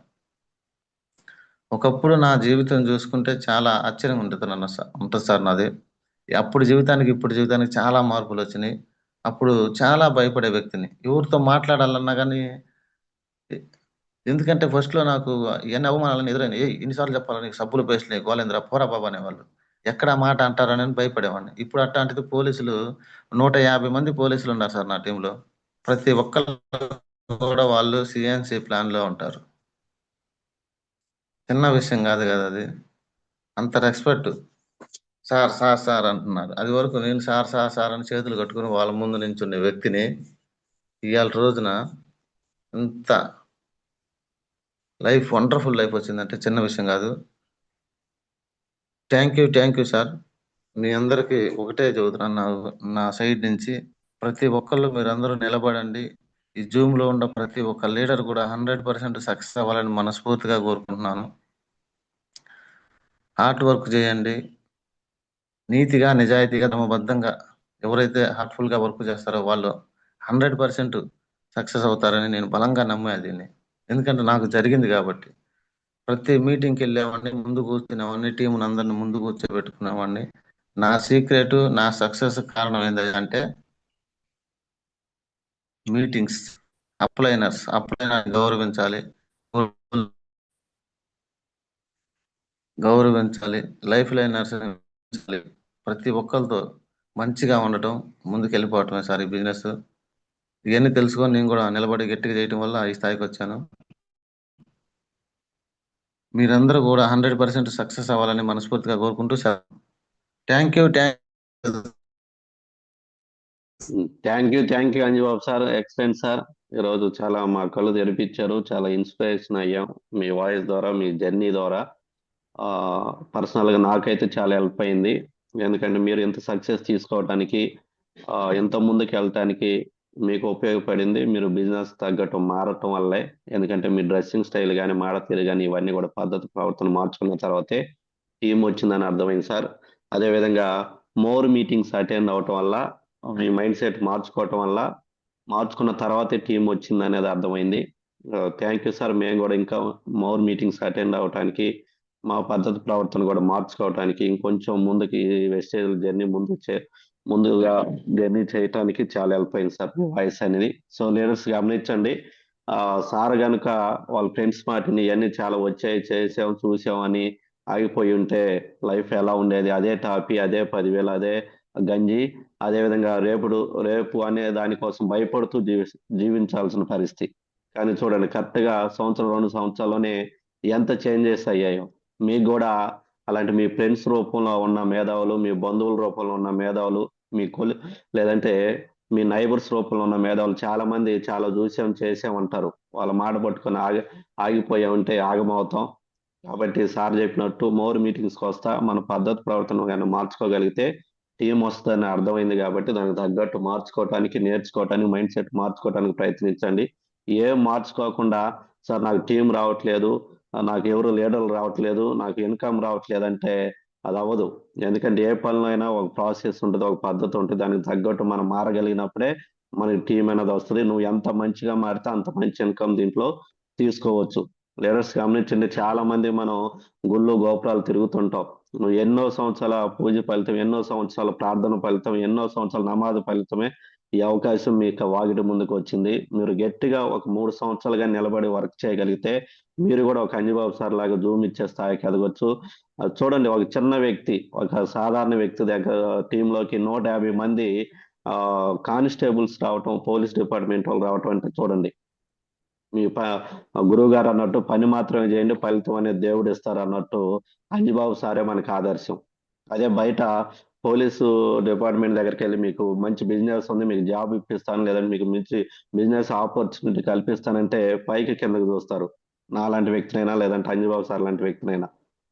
ఒకప్పుడు నా జీవితం చూసుకుంటే చాలా ఆశ్చర్యంగా ఉంటది సార్ నాది. అప్పుడు జీవితానికి ఇప్పుడు జీవితానికి చాలా మార్పులు వచ్చినాయి. అప్పుడు చాలా భయపడే వ్యక్తిని. ఎవరితో మాట్లాడాలన్నా గానీ ఎందుకంటే ఫస్ట్‌లో నాకు ఎన్ని అవమానాలను ఎదురైనాయి. "ఏయ్! ఎన్ని సార్లు చెప్పాలా నీకు సబ్బులు పేస్టులు గోలేంద్రా పోరా బాబు" అనేవాళ్ళు. ఎక్కడ ఆ మాట అంటారోనని భయపడేవాడిని. ఇప్పుడు అట్లాంటిది పోలీసులు 150 మంది పోలీసులున్నారు సార్ నా టీమ్‌లో. ప్రతి ఒక్కళ్ళు కూడా వాళ్ళు సీఎన్సీ ప్లాన్‌లో ఉంటారు. చిన్న విషయం కాదు కదా అది. అంత రెస్పెక్ట్. సార్ అంటున్నారు. అది వరకు నేను సార్ అని చేతులు కట్టుకొని వాళ్ళ ముందు నించునే వ్యక్తిని ఇయాల రోజున ఇంత వండర్‌ఫుల్ లైఫ్ వచ్చిందంటే చిన్న విషయం కాదు. Thank you sir. మీ అందరికీ ఒకటే చెబుతున్నాను నా సైడ్ నుంచి. ప్రతి ఒక్కళ్ళు మీరందరూ నిలబడండి. ఈ జూమ్‌లో ఉన్న ప్రతి ఒక్క లీడర్ కూడా 100% సక్సెస్ అవ్వాలని మనస్ఫూర్తిగా కోరుకుంటున్నాను. హార్డ్ వర్క్ చేయండి. నీతిగా, నిజాయితీగా, క్రమబద్ధంగా ఎవరైతే హార్ట్‌ఫుల్‌గా వర్క్ చేస్తారో వాళ్ళు 100% సక్సెస్ అవుతారని నేను బలంగా నమ్మా దీన్ని. ఎందుకంటే నాకు జరిగింది కాబట్టి. ప్రతి మీటింగ్‌కి వెళ్ళేవాడిని, ముందు కూర్చునేవాడిని, టీముని అందరిని ముందు కూర్చోబెట్టుకునేవాడిని. నా సీక్రెట్, నా సక్సెస్ కారణం ఏంటంటే మీటింగ్స్, అప్లైనర్స్ గౌరవించాలి. లైఫ్ లైనర్స్ ప్రతి ఒక్కరితో మంచిగా ఉండటం, ముందుకెళ్ళిపోవటమే సార్ ఈ బిజినెస్. ఇవన్నీ తెలుసుకొని నేను కూడా నిలబడి గట్టిగా చేయటం వల్ల ఈ స్థాయికి వచ్చాను. మీరందరూ కూడా 100% సక్సెస్ అవ్వాలని మనస్ఫూర్తిగా కోరుకుంటూ thank you Anjababu sir. Excellent sir. ఈరోజు చాలా మా కళ్ళు తెరిపించారు. చాలా ఇన్స్పిరేషన్ అయ్యాం మీ వాయిస్ ద్వారా, మీ జర్నీ ద్వారా. పర్సనల్గా నాకైతే చాలా హెల్ప్ అయింది. ఎందుకంటే మీరు ఇంత సక్సెస్ తీసుకోవడానికి ఇంత ముందుకు వెళ్ళటానికి మీకు ఉపయోగపడింది మీరు బిజినెస్ తగ్గట్టు మారటం వల్లే. ఎందుకంటే మీ డ్రెస్సింగ్ స్టైల్ కానీ మాడతీరు కానీ ఇవన్నీ కూడా పద్ధతి ప్రవర్తన మార్చుకున్న తర్వాతే టీం వచ్చిందని అర్థమైంది సార్. అదేవిధంగా మోర్ మీటింగ్స్ అటెండ్ అవటం వల్ల మీ మైండ్ సెట్ మార్చుకున్న తర్వాతే టీం వచ్చింది అనేది అర్థమైంది. Thank you sir. మేము కూడా ఇంకా మోర్ మీటింగ్స్ అటెండ్ అవటానికి మా పద్ధతి ప్రవర్తన కూడా మార్చుకోవటానికి ఇంకొంచెం ముందుకి వెస్టేజ్ జర్నీ ముందుగా జర్నీ చేయటానికి చాలా హెల్ప్ అయింది సార్ మీ వాయిస్ అనేది. సో లీడర్స్ గమనించండి, సార్ కనుక వాళ్ళ ఫ్రెండ్స్ మాటని ఇవన్నీ చాలా వచ్చాయి చేసాం చూసాం అని ఆగిపోయి ఉంటే లైఫ్ ఎలా ఉండేది? అదే టాపీ, అదే 10,000, అదే గంజి, అదేవిధంగా రేపు అనే దానికోసం భయపడుతూ జీవించాల్సిన పరిస్థితి. కానీ చూడండి కరెక్ట్గా సంవత్సరం 2 సంవత్సరాల్లోనే ఎంత చేంజెస్ అయ్యాయో. మీకు కూడా అలాంటి మీ ఫ్రెండ్స్ రూపంలో ఉన్న మేధావులు, మీ బంధువుల రూపంలో ఉన్న మేధావులు, లేదంటే మీ నైబర్స్ రూపంలో ఉన్న మేధావులు చాలా మంది చాలా చూసాం చేసాం అంటారు. వాళ్ళ మాట పట్టుకొని ఆగిపోయా ఉంటే ఆగమవుతాం. కాబట్టి సార్ చెప్పినట్టు మోర్ మీటింగ్స్కి వస్తా మన పద్ధతి ప్రవర్తన కానీ మార్చుకోగలిగితే టీం వస్తుందని అర్థమైంది. కాబట్టి దానికి తగ్గట్టు మార్చుకోవటానికి, నేర్చుకోవటానికి, మైండ్ సెట్ మార్చుకోవటానికి ప్రయత్నించండి. ఏం మార్చుకోకుండా సార్ నాకు టీం రావట్లేదు, నాకు ఎవరు లీడర్లు రావట్లేదు, నాకు ఇన్కమ్ రావట్లేదు అంటే అది అవ్వదు. ఎందుకంటే ఏ పనిలో అయినా ఒక ప్రాసెస్ ఉంటుంది, ఒక పద్ధతి ఉంటుంది. దానికి తగ్గట్టు మనం మారగలిగినప్పుడే మనకి టీం అనేది వస్తుంది. నువ్వు ఎంత మంచిగా మారితే అంత మంచి ఇన్కమ్ దీంట్లో తీసుకోవచ్చు. లీడర్స్ గమనించండి, చాలా మంది మనం గుళ్ళు గోపురాలు తిరుగుతుంటాం. నువ్వు ఎన్నో సంవత్సరాల పూజ ఫలితం, ఎన్నో సంవత్సరాల ప్రార్థన ఫలితం, ఎన్నో సంవత్సరాల నమాజ్ ఫలితమే ఈ అవకాశం మీకు వాకిటి ముందుకు వచ్చింది. మీరు గట్టిగా ఒక 3 సంవత్సరాలుగా నిలబడి వర్క్ చేయగలిగితే మీరు కూడా ఒక అంజిబాబు సార్ లాగా జూమ్ ఇచ్చే స్థాయికి ఎదగొచ్చు. చూడండి, ఒక చిన్న వ్యక్తి, ఒక సాధారణ వ్యక్తి దగ్గర టీంలోకి 150 మంది కానిస్టేబుల్స్ రావటం, పోలీస్ డిపార్ట్మెంట్ వాళ్ళు రావటం అంటే చూడండి. మీ గురువు గారు అన్నట్టు పని మాత్రమే చేయండి, ఫలితం అనేది దేవుడు ఇస్తారు అన్నట్టు అంజిబాబు సారే మనకు ఆదర్శం. అదే బయట పోలీసు డిపార్ట్మెంట్ దగ్గరికి వెళ్ళి మీకు మంచి బిజినెస్ ఉంది, మీకు జాబ్ ఇప్పిస్తాను, లేదంటే మీకు మంచి బిజినెస్ ఆపర్చునిటీ కల్పిస్తానంటే పైకి కిందకి చూస్తారు. నాలాంటి వ్యక్తినైనా, లేదంటే అంజిబాబు సార్ లాంటి వ్యక్తినైనా.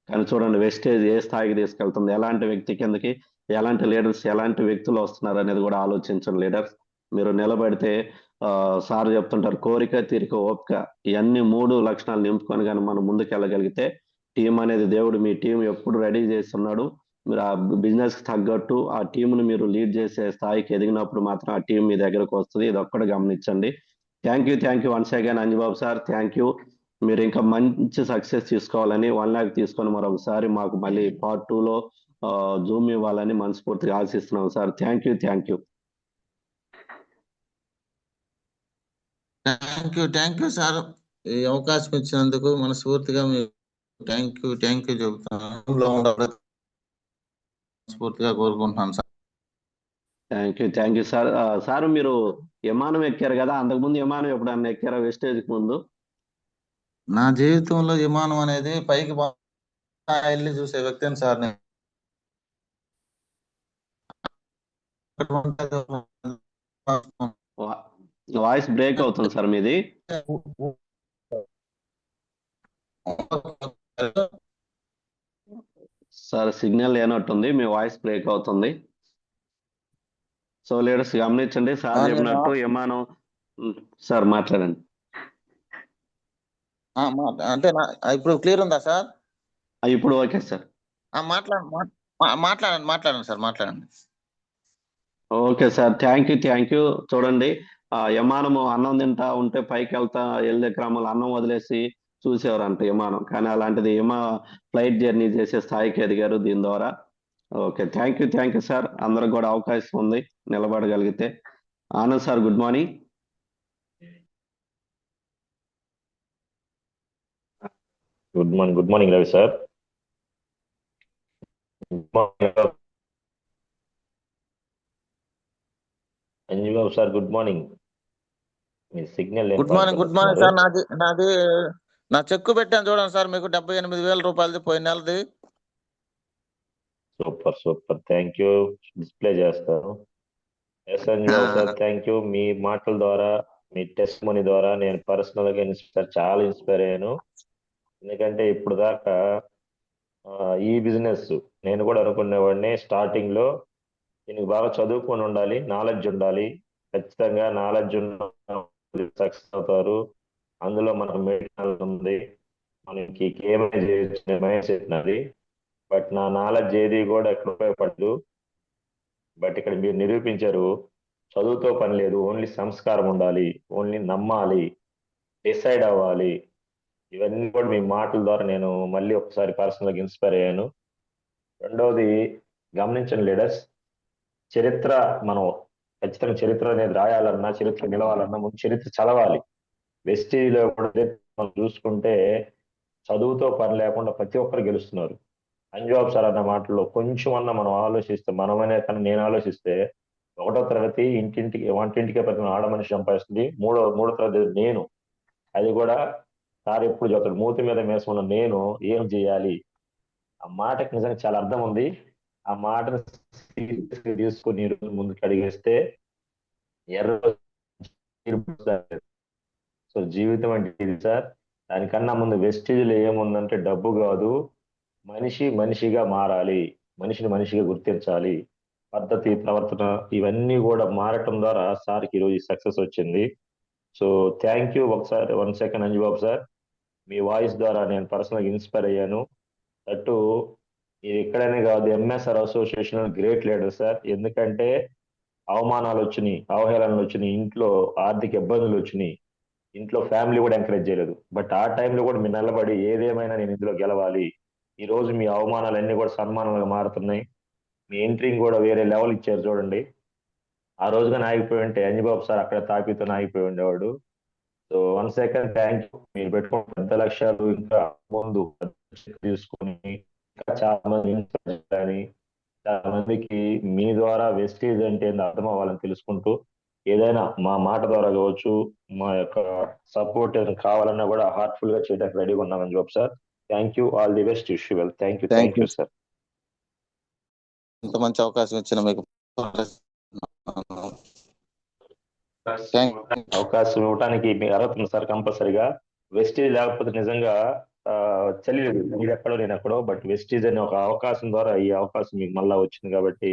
కానీ చూడండి వెస్టేజ్ ఏ స్థాయికి తీసుకెళ్తుంది, ఎలాంటి వ్యక్తి కిందకి ఎలాంటి లీడర్స్, ఎలాంటి వ్యక్తులు వస్తున్నారు అనేది కూడా ఆలోచించండి లీడర్స్. మీరు నిలబడితే సార్ చెప్తుంటారు కోరిక, తీరిక, ఓపిక, ఇవన్నీ 3 లక్షణాలు నింపుకొని కానీ మనం ముందుకు వెళ్ళగలిగితే టీం అనేది దేవుడు మీ టీం ఎప్పుడు రెడీ చేస్తున్నాడు. మీరు ఆ బిజినెస్కి తగ్గట్టు ఆ టీంను మీరు లీడ్ చేసే స్థాయికి ఎదిగినప్పుడు మాత్రం ఆ టీం మీ దగ్గరకు వస్తుంది. ఇది ఒక్కటి గమనించండి. Thank you once again Anjibabu sir. Thank you. మీరు ఇంకా మంచి సక్సెస్ తీసుకోవాలని 1 lakh తీసుకొని మరొకసారి మాకు మళ్ళీ part 2లో జూమ్ ఇవ్వాలని మనస్ఫూర్తిగా ఆశిస్తున్నాం sir. Thank you. Thank you sir. ఈ అవకాశం ఇచ్చినందుకు మనస్ఫూర్తిగా మీకు థ్యాంక్ యూ చెబుతాను. మనస్ఫూర్తిగా కోరుకుంటున్నాను sir. Thank you sir. Sir మీరు విమానం ఎక్కారు కదా, అంతకుముందు విమానం ఎప్పుడన్నా ఎక్కారా వెస్టేజ్కి ముందు? నా జీవితంలో విమానం అనేది పైకి వెళ్ళి చూసే వ్యక్తిని సార్ నేను. వాయిస్ బ్రేక్ అవుతుంది సార్ మీది. సార్ సిగ్నల్ లేనట్టుంది, మీ వాయిస్ బ్రేక్ అవుతుంది. సో లీడర్స్ గమనించండి, సార్ చెప్పినట్టు విమానం. సార్ మాట్లాడండి. అంటే ఇప్పుడు క్లియర్ ఉందా సార్? ఇప్పుడు ఓకే సార్. మాట్లాడండి సార్, మాట్లాడండి. Okay sir, thank you. చూడండి, విమానము అన్నం తింటా ఉంటే పైకి వెళ్ళే క్రమంలో అన్నం వదిలేసి చూసేవారంట విమానం. కానీ అలాంటిది ఫ్లైట్ జర్నీ చేసే స్థాయికి ఎదిగారు దీని ద్వారా. Okay, thank you sir. అందరికి కూడా అవకాశం ఉంది నిలబడగలిగితే. Anand sir, good morning. Good morning Ravi sir. Anjibabu sir good morning. మీ సిగ్నల్ గుడ్ మార్నింగ్ సార్. నాది నా చెక్కు పెట్టాను చూడండి సార్, మీకు 78,000 రూపాయలది పోయిన నెలది. Super thank you. డిస్ప్లే చేస్తాను. Yes Anjibabu sir, thank you. మీ మాటల ద్వారా, మీ టెస్ట్ మనీ ద్వారా నేను పర్సనల్ గా చాలా ఇన్స్పైర్ అయ్యాను. ఎందుకంటే ఇప్పుడు దాకా ఈ బిజినెస్ నేను కూడా అనుకునేవాడిని స్టార్టింగ్ లో దీనికి బాగా చదువుకొని ఉండాలి, నాలెడ్జ్ ఉండాలి. ఖచ్చితంగా నాలెడ్జ్ ఉన్న సక్సెస్ అవుతారు. అందులో మనకు మెడికల్ ఉంది, మనకి ఏమైనా చేయొచ్చు మైండ్ సెట్ నాది. బట్ నా నాలెడ్జ్ ఏది కూడా ఎక్కడ ఉపయోగపడదు. బట్ ఇక్కడ మీరు నిరూపించారు, చదువుతో పని లేదు, ఓన్లీ సంస్కారం ఉండాలి, ఓన్లీ నమ్మాలి, డిసైడ్ అవ్వాలి. ఇవన్నీ కూడా మీ మాటల ద్వారా నేను మళ్ళీ ఒకసారి పర్సనల్గా ఇన్స్పైర్ అయ్యాను. రెండవది గమనించండి లీడర్స్, చరిత్ర మనం ఖచ్చితంగా చరిత్ర అనేది రాయాలన్నా, చరిత్ర నిలవాలన్నా ముందు చరిత్ర చదవాలి. వెస్టీజ్లో కూడా మనం చూసుకుంటే చదువుతో పని లేకుండా ప్రతి ఒక్కరు గెలుస్తున్నారు. అంజాబ్ సార్ అన్న మాటల్లో కొంచెం అన్న మనం ఆలోచిస్తే, మనమనే కానీ నేను ఆలోచిస్తే, 1వ తరగతి వంటింటికే ప్రతి ఆడ మనిషి సంపాదిస్తుంది, మూడో తరగతి నేను, అది కూడా సార్ ఎప్పుడు చెప్తాడు, మూతి మీద మేసుకున్న నేను ఏం చేయాలి. ఆ మాటకి నిజంగా చాలా అర్థం ఉంది. ఆ మాటను తీసుకుని ఈ రోజు ముందుకు అడిగేస్తే ఎర్ర సో జీవితం అంటే ఇది సార్. దానికన్నా ముందు వెస్టేజ్లో ఏముందంటే డబ్బు కాదు, మనిషి మనిషిగా మారాలి, మనిషిని మనిషిగా గుర్తించాలి, పద్ధతి ప్రవర్తన ఇవన్నీ కూడా మారటం ద్వారా సార్కి ఈరోజు సక్సెస్ వచ్చింది. So thank you. ఒకసారి 1 సెకండ్ అంజుబాబు సార్, మీ వాయిస్ ద్వారా నేను పర్సనల్గా ఇన్స్పైర్ అయ్యాను. అటు ఇది ఇక్కడనే కాదు, MSR association great leader sir. ఎందుకంటే అవమానాలు వచ్చినాయి, అవహేళనలు వచ్చినాయి, ఇంట్లో ఆర్థిక ఇబ్బందులు వచ్చినాయి, ఇంట్లో ఫ్యామిలీ కూడా ఎంకరేజ్ చేయలేదు. బట్ ఆ టైంలో కూడా మీరు నిలబడి ఏదేమైనా నేను ఇందులో గెలవాలి, ఈ రోజు మీ అవమానాలన్నీ కూడా సన్మానాలుగా మారుతున్నాయి. మీ ఎంట్రీని కూడా వేరే లెవెల్ ఇచ్చారు చూడండి. ఆ రోజుగా ఆగిపోయి ఉంటే అంజబాబు సార్ అక్కడ తాపితో ఆగిపోయి ఉండేవాడు. So 1 second thank you. మీరు పెట్టుకున్న పెద్ద లక్ష్యాలు ఇంకా ముందు తీసుకుని ఇంకా చాలా మంది ఇన్స్పైర్ చేయాలని, చాలా మందికి మీ ద్వారా వెస్టేజ్ అంటే ఏందో అర్థం అవ్వాలని తెలుసుకుంటూ, ఏదైనా మా మాట ద్వారా కావచ్చు, మా యొక్క సపోర్ట్ కావాలన్నా కూడా హార్ట్ఫుల్ గా చేయడానికి రెడీగా ఉన్నామని job sir. Thank you. All the best. Usual. Thank you sir. ఇంత మంచి అవకాశం ఇచ్చిన మీకు అవకాశం ఇవ్వడానికి మీ అర్హత ఉంది సార్. కంపల్సరిగా వెస్టేజ్ లేకపోతే నిజంగా తెలియలేదు, మీరు ఎక్కడో నేను ఎక్కడో. బట్ వెస్టేజ్ అనే ఒక అవకాశం ద్వారా ఈ అవకాశం మీకు మళ్ళా వచ్చింది కాబట్టి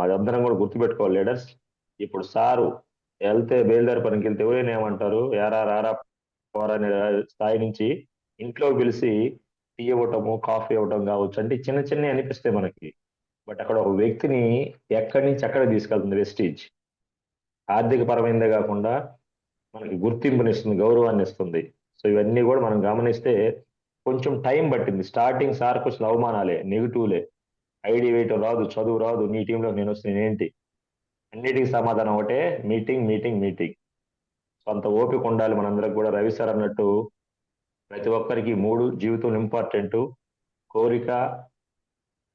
అది అందరం కూడా గుర్తుపెట్టుకోవాలి లీడర్స్. ఇప్పుడు సారు వెళ్తే బయలుదేరి పనికి వెళ్తే ఎవరైనా ఏమంటారు, రారా పోరా అనే స్థాయి నుంచి ఇంట్లో పిలిచి టీ ఇవ్వటము, కాఫీ ఇవ్వటం కావచ్చు, అంటే చిన్న చిన్న అనిపిస్తాయి మనకి. బట్ అక్కడ ఒక వ్యక్తిని ఎక్కడి నుంచి ఎక్కడ తీసుకెళ్తుంది వెస్టేజ్. ఆర్థిక పరమైనదే కాకుండా మనకి గుర్తింపునిస్తుంది, గౌరవాన్ని ఇస్తుంది. సో ఇవన్నీ కూడా మనం గమనిస్తే కొంచెం టైం పట్టింది. స్టార్టింగ్ సార్కి వచ్చిన అవమానాలే, నెగిటివ్లే, ఐడి వేయటం రాదు, చదువు రాదు, నీ టీంలో నేను వస్తే నేనేంటి, అన్నిటికీ సమాధానం ఒకటే, మీటింగ్ మీటింగ్ మీటింగ్. కొంత ఓపిక ఉండాలి మనందరికి కూడా. రవి సార్ అన్నట్టు ప్రతి ఒక్కరికి 3 జీవితం ఇంపార్టెంట్: కోరిక,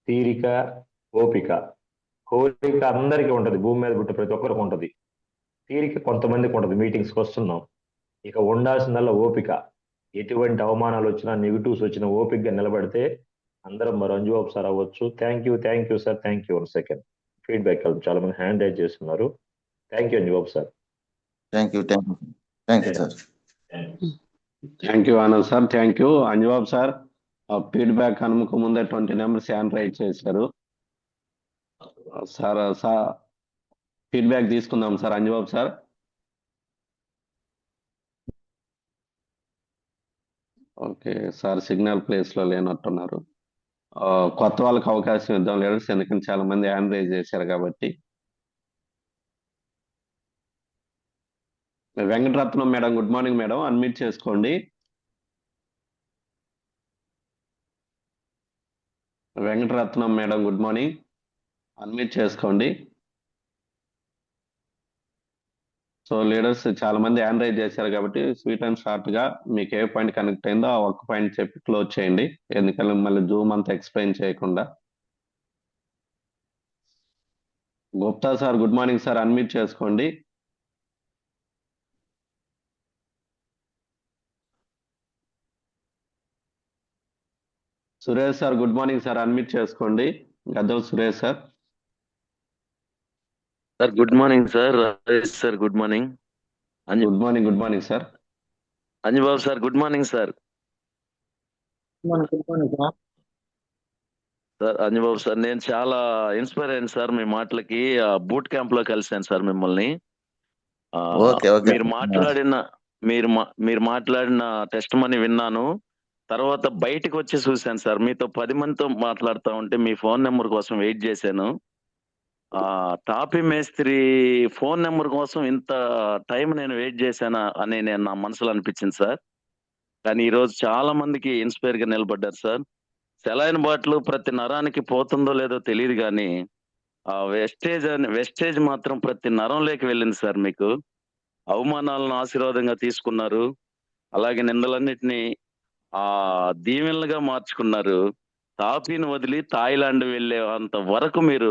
తీరిక, ఓపిక. కోరిక అందరికీ ఉంటది, భూమి మీద పుట్టే ప్రతి ఒక్కరికి ఉంటది. తీరిక కొంతమందికి ఉంటది, మీటింగ్స్కి వస్తున్నాం. ఇక ఉండాల్సిందల్లా ఓపిక. ఎటువంటి అవమానాలు వచ్చినా, నెగిటివ్స్ వచ్చినా ఓపికగా నిలబడితే అందరం మరి అంజుబాబు సార్ అవ్వచ్చు. Thank you sir. Thank you. 1 second feedback చాలా మంది హ్యాండ్ రైజ్ చేస్తున్నారు. Thank you Anjubabu sir. Thank you sir. Thank you Anand sir. Thank you Anjababu sir. Feedback అనుమకు ముందే 20 నెంబర్స్ హ్యాండ్ రైజ్ చేశారు సార్. ఫీడ్బ్యాక్ తీసుకుందాం sir. Anjababu sir. Okay sir, signal place లో లేనట్టున్నారు. కొత్త వాళ్ళకి అవకాశం ఇద్దాం లీడర్స్, ఎందుకంటే చాలా మంది హ్యాండ్ రైజ్ చేశారు కాబట్టి. Venkataratnam madam, good morning madam, unmute చేసుకోండి. Venkataratnam madam, good morning, unmute చేసుకోండి. సో లీడర్స్ చాలా మంది హ్యాండ్ రైజ్ చేశారు కాబట్టి స్వీట్ అండ్ షార్ట్ గా మీకు ఏ పాయింట్ కనెక్ట్ అయిందో ఆ ఒక్క పాయింట్ చెప్పి క్లోజ్ చేయండి, ఎందుకంటే మళ్ళీ జూమ్ అంతా ఎక్స్ప్లెయిన్ చేయకుండా. Gupta sir, good morning sir, unmute చేసుకోండి. Suresh sir, good morning sir, unmute చేసుకోండి. గద్దవ్ Suresh sir. Sir good morning sir. Sir good morning. Good morning sir. Anjababu sir good morning sir. Sir Anjababu sir, నేను చాలా ఇన్స్పైర్ అయ్యాను సార్ మీ మాటలకి. Boot camp లో కలిశాను sir మిమ్మల్ని. ఆ, ఓకే ఓకే మీరు మాట్లాడిన టెస్ట్ మనీ విన్నాను. తర్వాత బయటకు వచ్చి చూశాను సార్. మీతో 10 మందితో మాట్లాడుతూ ఉంటే మీ ఫోన్ నెంబర్ కోసం వెయిట్ చేశాను. టాపీ మేస్త్రి ఫోన్ నెంబర్ కోసం ఇంత టైం నేను వెయిట్ చేశానా అని నా మనసులో అనిపించింది సార్. కానీ ఈ రోజు చాలా మందికి ఇన్స్పైర్ గా నిలబడ్డారు సార్. సెలైన్ బాటిల్ ప్రతి నరానికి పోతుందో లేదో తెలియదు కానీ ఆ వెస్టేజ్ మాత్రం ప్రతి నరంలోకి వెళ్ళింది సార్. మీకు అవమానాలను ఆశీర్వాదంగా తీసుకున్నారు, అలాగే నిందలన్నిటినీ దీవెనలుగా మార్చుకున్నారు. టాపీని వదిలి థాయిలాండ్ వెళ్ళే అంత వరకు మీరు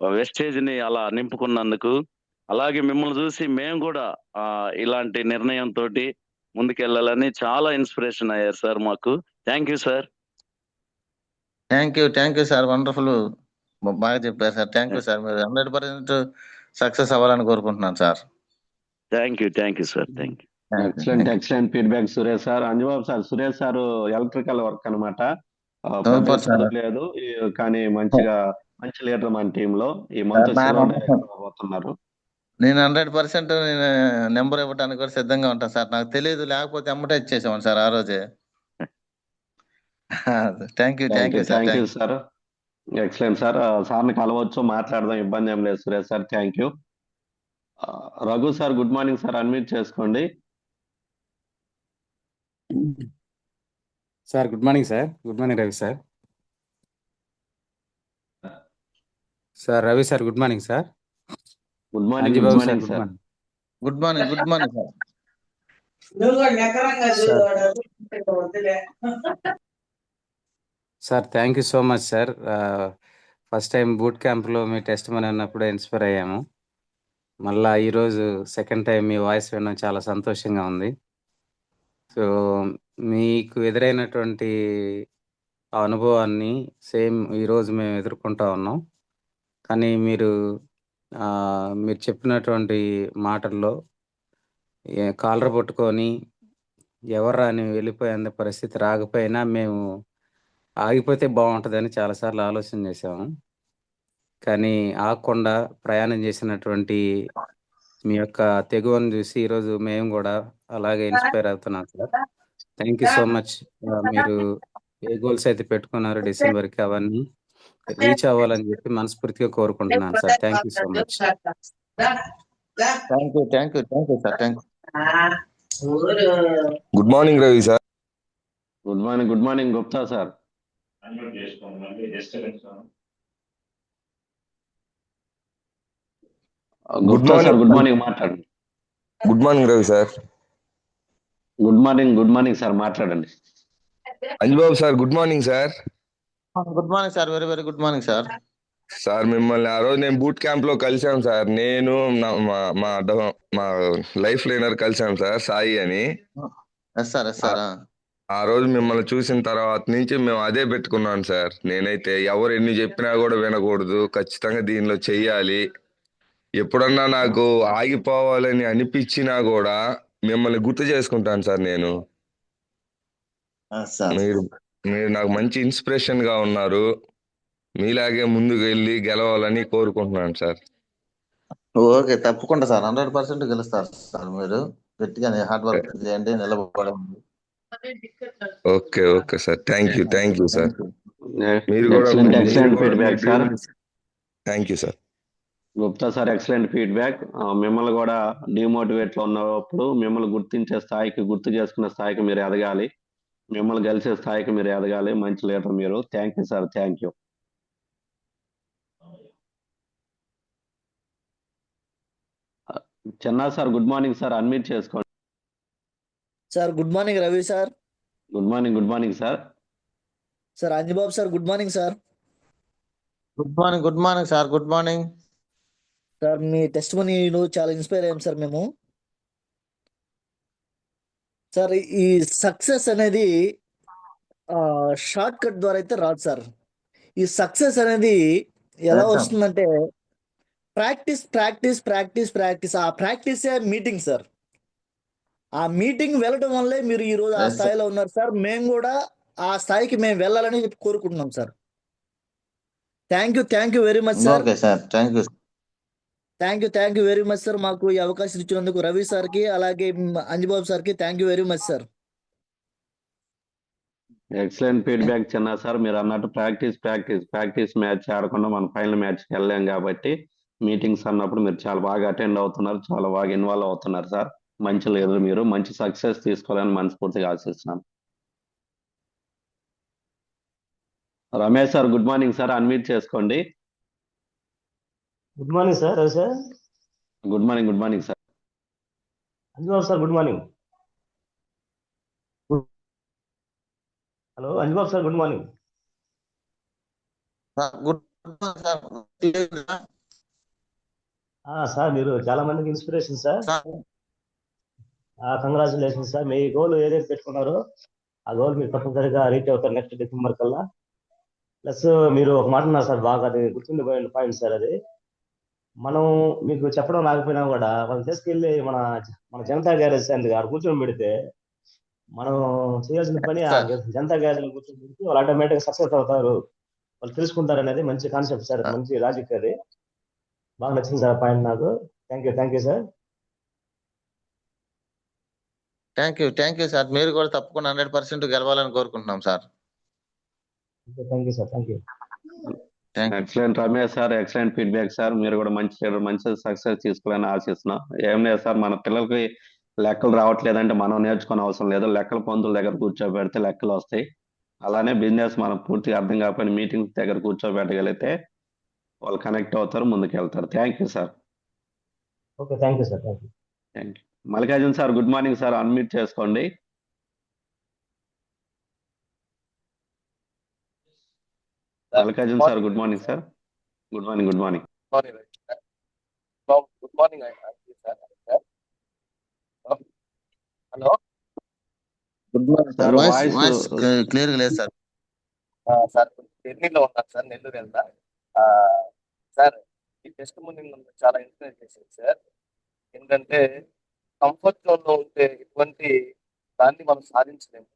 వెస్టేజ్ ని అలా నింపుకున్నందుకు, అలాగే మిమ్మల్ని చూసి మేము కూడా ఇలాంటి నిర్ణయంతో ముందుకెళ్ళాలని చాలా ఇన్స్పిరేషన్ అయ్యారు సార్ మాకు. Thank you sir. Thank you sir, wonderful, బాగా చెప్పారు సార్. థ్యాంక్ యూ సార్, మీరు 100% సక్సెస్ అవ్వాలని కోరుకుంటున్నాను sir. Thank you sir. Thank you. Excellent feedback Suresh sir. Anjababu sir, Suresh sir electrical work అనమాట, లేదు కానీ మంచి లీడర్ మన టీమ్ లో. ఈ మంత్ పోతున్నారు. నేను 100% నేను నెంబర్ ఇవ్వడానికి కూడా సిద్ధంగా ఉంటాను సార్. నాకు తెలియదు, లేకపోతే అమ్మటే ఇచ్చేసాను సార్ ఆ రోజే. Thank you sir. Excellent sir. సార్ని కలవచ్చు, మాట్లాడదాం, ఇబ్బంది ఏం లేదు Suresh sir. Thank you. Raghu sir, good morning sir, unmute చేసుకోండి. Sir good morning sir. Good morning Ravi sir. Sir Ravi sir good morning sir. Good morning Anjababu sir sir. Good morning sir. Sir thank you so much sir. First time boot క్యాంప్లో మీ testimony అన్నప్పుడే inspire అయ్యాము. మళ్ళా ఈరోజు second time మీ voice వినడం చాలా సంతోషంగా ఉంది. సో మీకు ఎదురైనటువంటి ఆ అనుభవాన్ని సేమ్ ఈరోజు మేము ఎదుర్కొంటా ఉన్నాం. కానీ మీరు చెప్పినటువంటి మాటల్లో కాలర్ పట్టుకొని ఎవరు అని వెళ్ళిపోయే పరిస్థితి రాకపోయినా మేము ఆగిపోతే బాగుంటుందని చాలాసార్లు ఆలోచన చేసాము. కానీ ఆగకుండా ప్రయాణం చేసినటువంటి మీ యొక్క తెగువను చూసి ఈరోజు మేము కూడా అలాగే ఇన్స్పైర్ అవుతున్నాం sir. Thank you so much. మీరు ఏ గోల్స్ అయితే పెట్టుకున్నారో డిసెంబర్కి అవన్నీ రీచ్ అవ్వాలని చెప్పి మనస్ఫూర్తిగా కోరుకుంటున్నాను sir. Thank you so much. Thank you sir. Good morning Ravi sir. Good morning Gupta sir. Gupta sir, good morning, మాట్లాడండి. Good morning Ravi sir. Good morning sir, మాట్లాడండి. Anjababu sir good morning sir. Good morning sir, very very good morning sir. Sir మిమ్మల్ని ఆ రోజు నేను boot camp లో కలిసాం sir. నేను మా లైఫ్ లైనర్ కలిసాం సార్, సాయి అని. ఆ రోజు మిమ్మల్ని చూసిన తర్వాత నుంచి మేము అదే పెట్టుకున్నాం సార్. నేనైతే ఎవరు ఎన్ని చెప్పినా కూడా వినకూడదు, ఖచ్చితంగా దీనిలో చెయ్యాలి. ఎప్పుడన్నా నాకు ఆగిపోవాలని అనిపించినా కూడా మిమ్మల్ని గుర్తు చేసుకుంటాను సార్. నేను మీరు నాకు మంచి ఇన్స్పిరేషన్ గా ఉన్నారు. మీలాగే ముందుకు వెళ్ళి గెలవాలని కోరుకుంటున్నాను సార్. ఓకే, తప్పకుండా సార్, 100% గెలుస్తారు సార్. మీరు గట్టిగా హార్డ్ వర్క్ చేయండి, నిలబడండి. Okay sir. Thank you sir. మీరు కూడా thank you sir. Gupta sir, excellent feedback. మిమ్మల్ని కూడా డిమోటివేట్ లో ఉన్నప్పుడు మిమ్మల్ని గుర్తించే స్థాయికి, గుర్తు చేసుకునే స్థాయికి మీరు ఎదగాలి. మిమ్మల్ని గెలిచే స్థాయికి మీరు ఎదగాలి. మంచి లీడర్ మీరు. Thank you sir. Thank you. Chenna sir, good morning sir, unmute చేసుకోండి. Sir good morning Ravi sir. Good morning sir. Sir Anjababu sir, good morning sir. Good morning sir. Good morning sir. మీ టెస్ట్ మనీలో చాలా ఇన్స్పైర్ అయ్యాం sir మేము. Sir ఈ success అనేది short cut ద్వారా అయితే రాదు సార్. ఈ సక్సెస్ అనేది ఎలా వస్తుందంటే ప్రాక్టీస్. ఆ ప్రాక్టీసే మీటింగ్ సార్. ఆ మీటింగ్ వెళ్ళడం వల్లే మీరు ఈరోజు ఆ స్థాయిలో ఉన్నారు సార్. మేము కూడా ఆ స్థాయికి మేము వెళ్ళాలని కోరుకుంటున్నాం sir. Thank you very much sir. Okay sir, thank you. Thank you very much sir. మాకు ఈ అవకాశం ఇచ్చినందుకు రవి సార్కి అలాగే అంజబాబు సార్కి thank you very much sir. Excellent feedback చిన్న సార్. మీరు అన్నట్టు ప్రాక్టీస్ మ్యాచ్ ఆడకుండా మనం ఫైనల్ మ్యాచ్కి వెళ్ళాం కాబట్టి మీటింగ్స్ అన్నప్పుడు మీరు చాలా బాగా అటెండ్ అవుతున్నారు, చాలా బాగా ఇన్వాల్వ్ అవుతున్నారు సార్. మంచి లీడర్ మీరు, మంచి సక్సెస్ తీసుకోవాలని మనస్ఫూర్తిగా ఆశిస్తున్నాను. Ramesh sir good morning sir, unmute చేసుకోండి. Good morning sir. Ravi sir. Good morning sir. Anjababu sir good morning. Hello Anjababu sir good morning. Good sir మీరు చాలా మందికి ఇన్స్పిరేషన్ సార్. Congratulation sir. మీ గోల్ ఏదైతే పెట్టుకున్నారో ఆ గోల్ మీరు తప్పనిసరిగా రీచ్ అవుతారు నెక్స్ట్ డిసెంబర్ కల్లా. ప్లస్ మీరు ఒక మాట ఉన్నారు సార్, బాగా అది గుర్తుండిపోయిన పాయింట్ సార్. అది మనం మీకు చెప్పడం రాకపోయినా కూడా మనం తీసుకెళ్ళి మన జనతా గ్యారేజ్ అంది గారు కూర్చొని పెడితే మనం చేయాల్సిన పని ఆ జనతా గ్యారేజ్ కూర్చొని పెడితే వాళ్ళు ఆటోమేటిక్గా సక్సెస్ అవుతారు, వాళ్ళు తెలుసుకుంటారు అనేది మంచి కాన్సెప్ట్ సార్, మంచి లాజిక్. అది బాగా నచ్చింది సార్ పాయింట్ నాకు. Thank you sir. Thank you sir. మీరు కూడా తప్పకుండా 100% గెలవాలని కోరుకుంటున్నాం sir. Thank you sir. Thank you. Excellent Ramesh sir, excellent feedback sir. మీరు కూడా మంచి సక్సెస్ తీసుకోవాలని ఆశిస్తున్నాం. ఏం లేదు సార్, మన పిల్లలకి లెక్కలు రావట్లేదంటే మనం నేర్చుకునే అవసరం లేదు. లెక్కల పంతుల దగ్గర కూర్చోబెడితే లెక్కలు వస్తాయి. అలానే బిజినెస్ మనం పూర్తిగా అర్థం కాకపోయిన మీటింగ్స్ దగ్గర కూర్చోబెట్టగలిగితే వాళ్ళు కనెక్ట్ అవుతారు, ముందుకు వెళ్తారు. Thank you sir. Okay, thank you sir. Thank you. Mallikarjun sir good morning sir, unmute చేసుకోండి. Mallikarjun sir good morning sir. Good morning. Good morning hello. Good morning sir. Voice clear గా లేదు సార్. సార్ ఢిల్లీలో ఉన్నాను sir, Nellore వెళ్తా. Sir ఈ test ముందు చాలా encourage చేసింది సార్. ఏంటంటే కంఫర్ట్ జోన్ లో ఉంటే ఇటువంటి దాన్ని మనం సాధించలేము.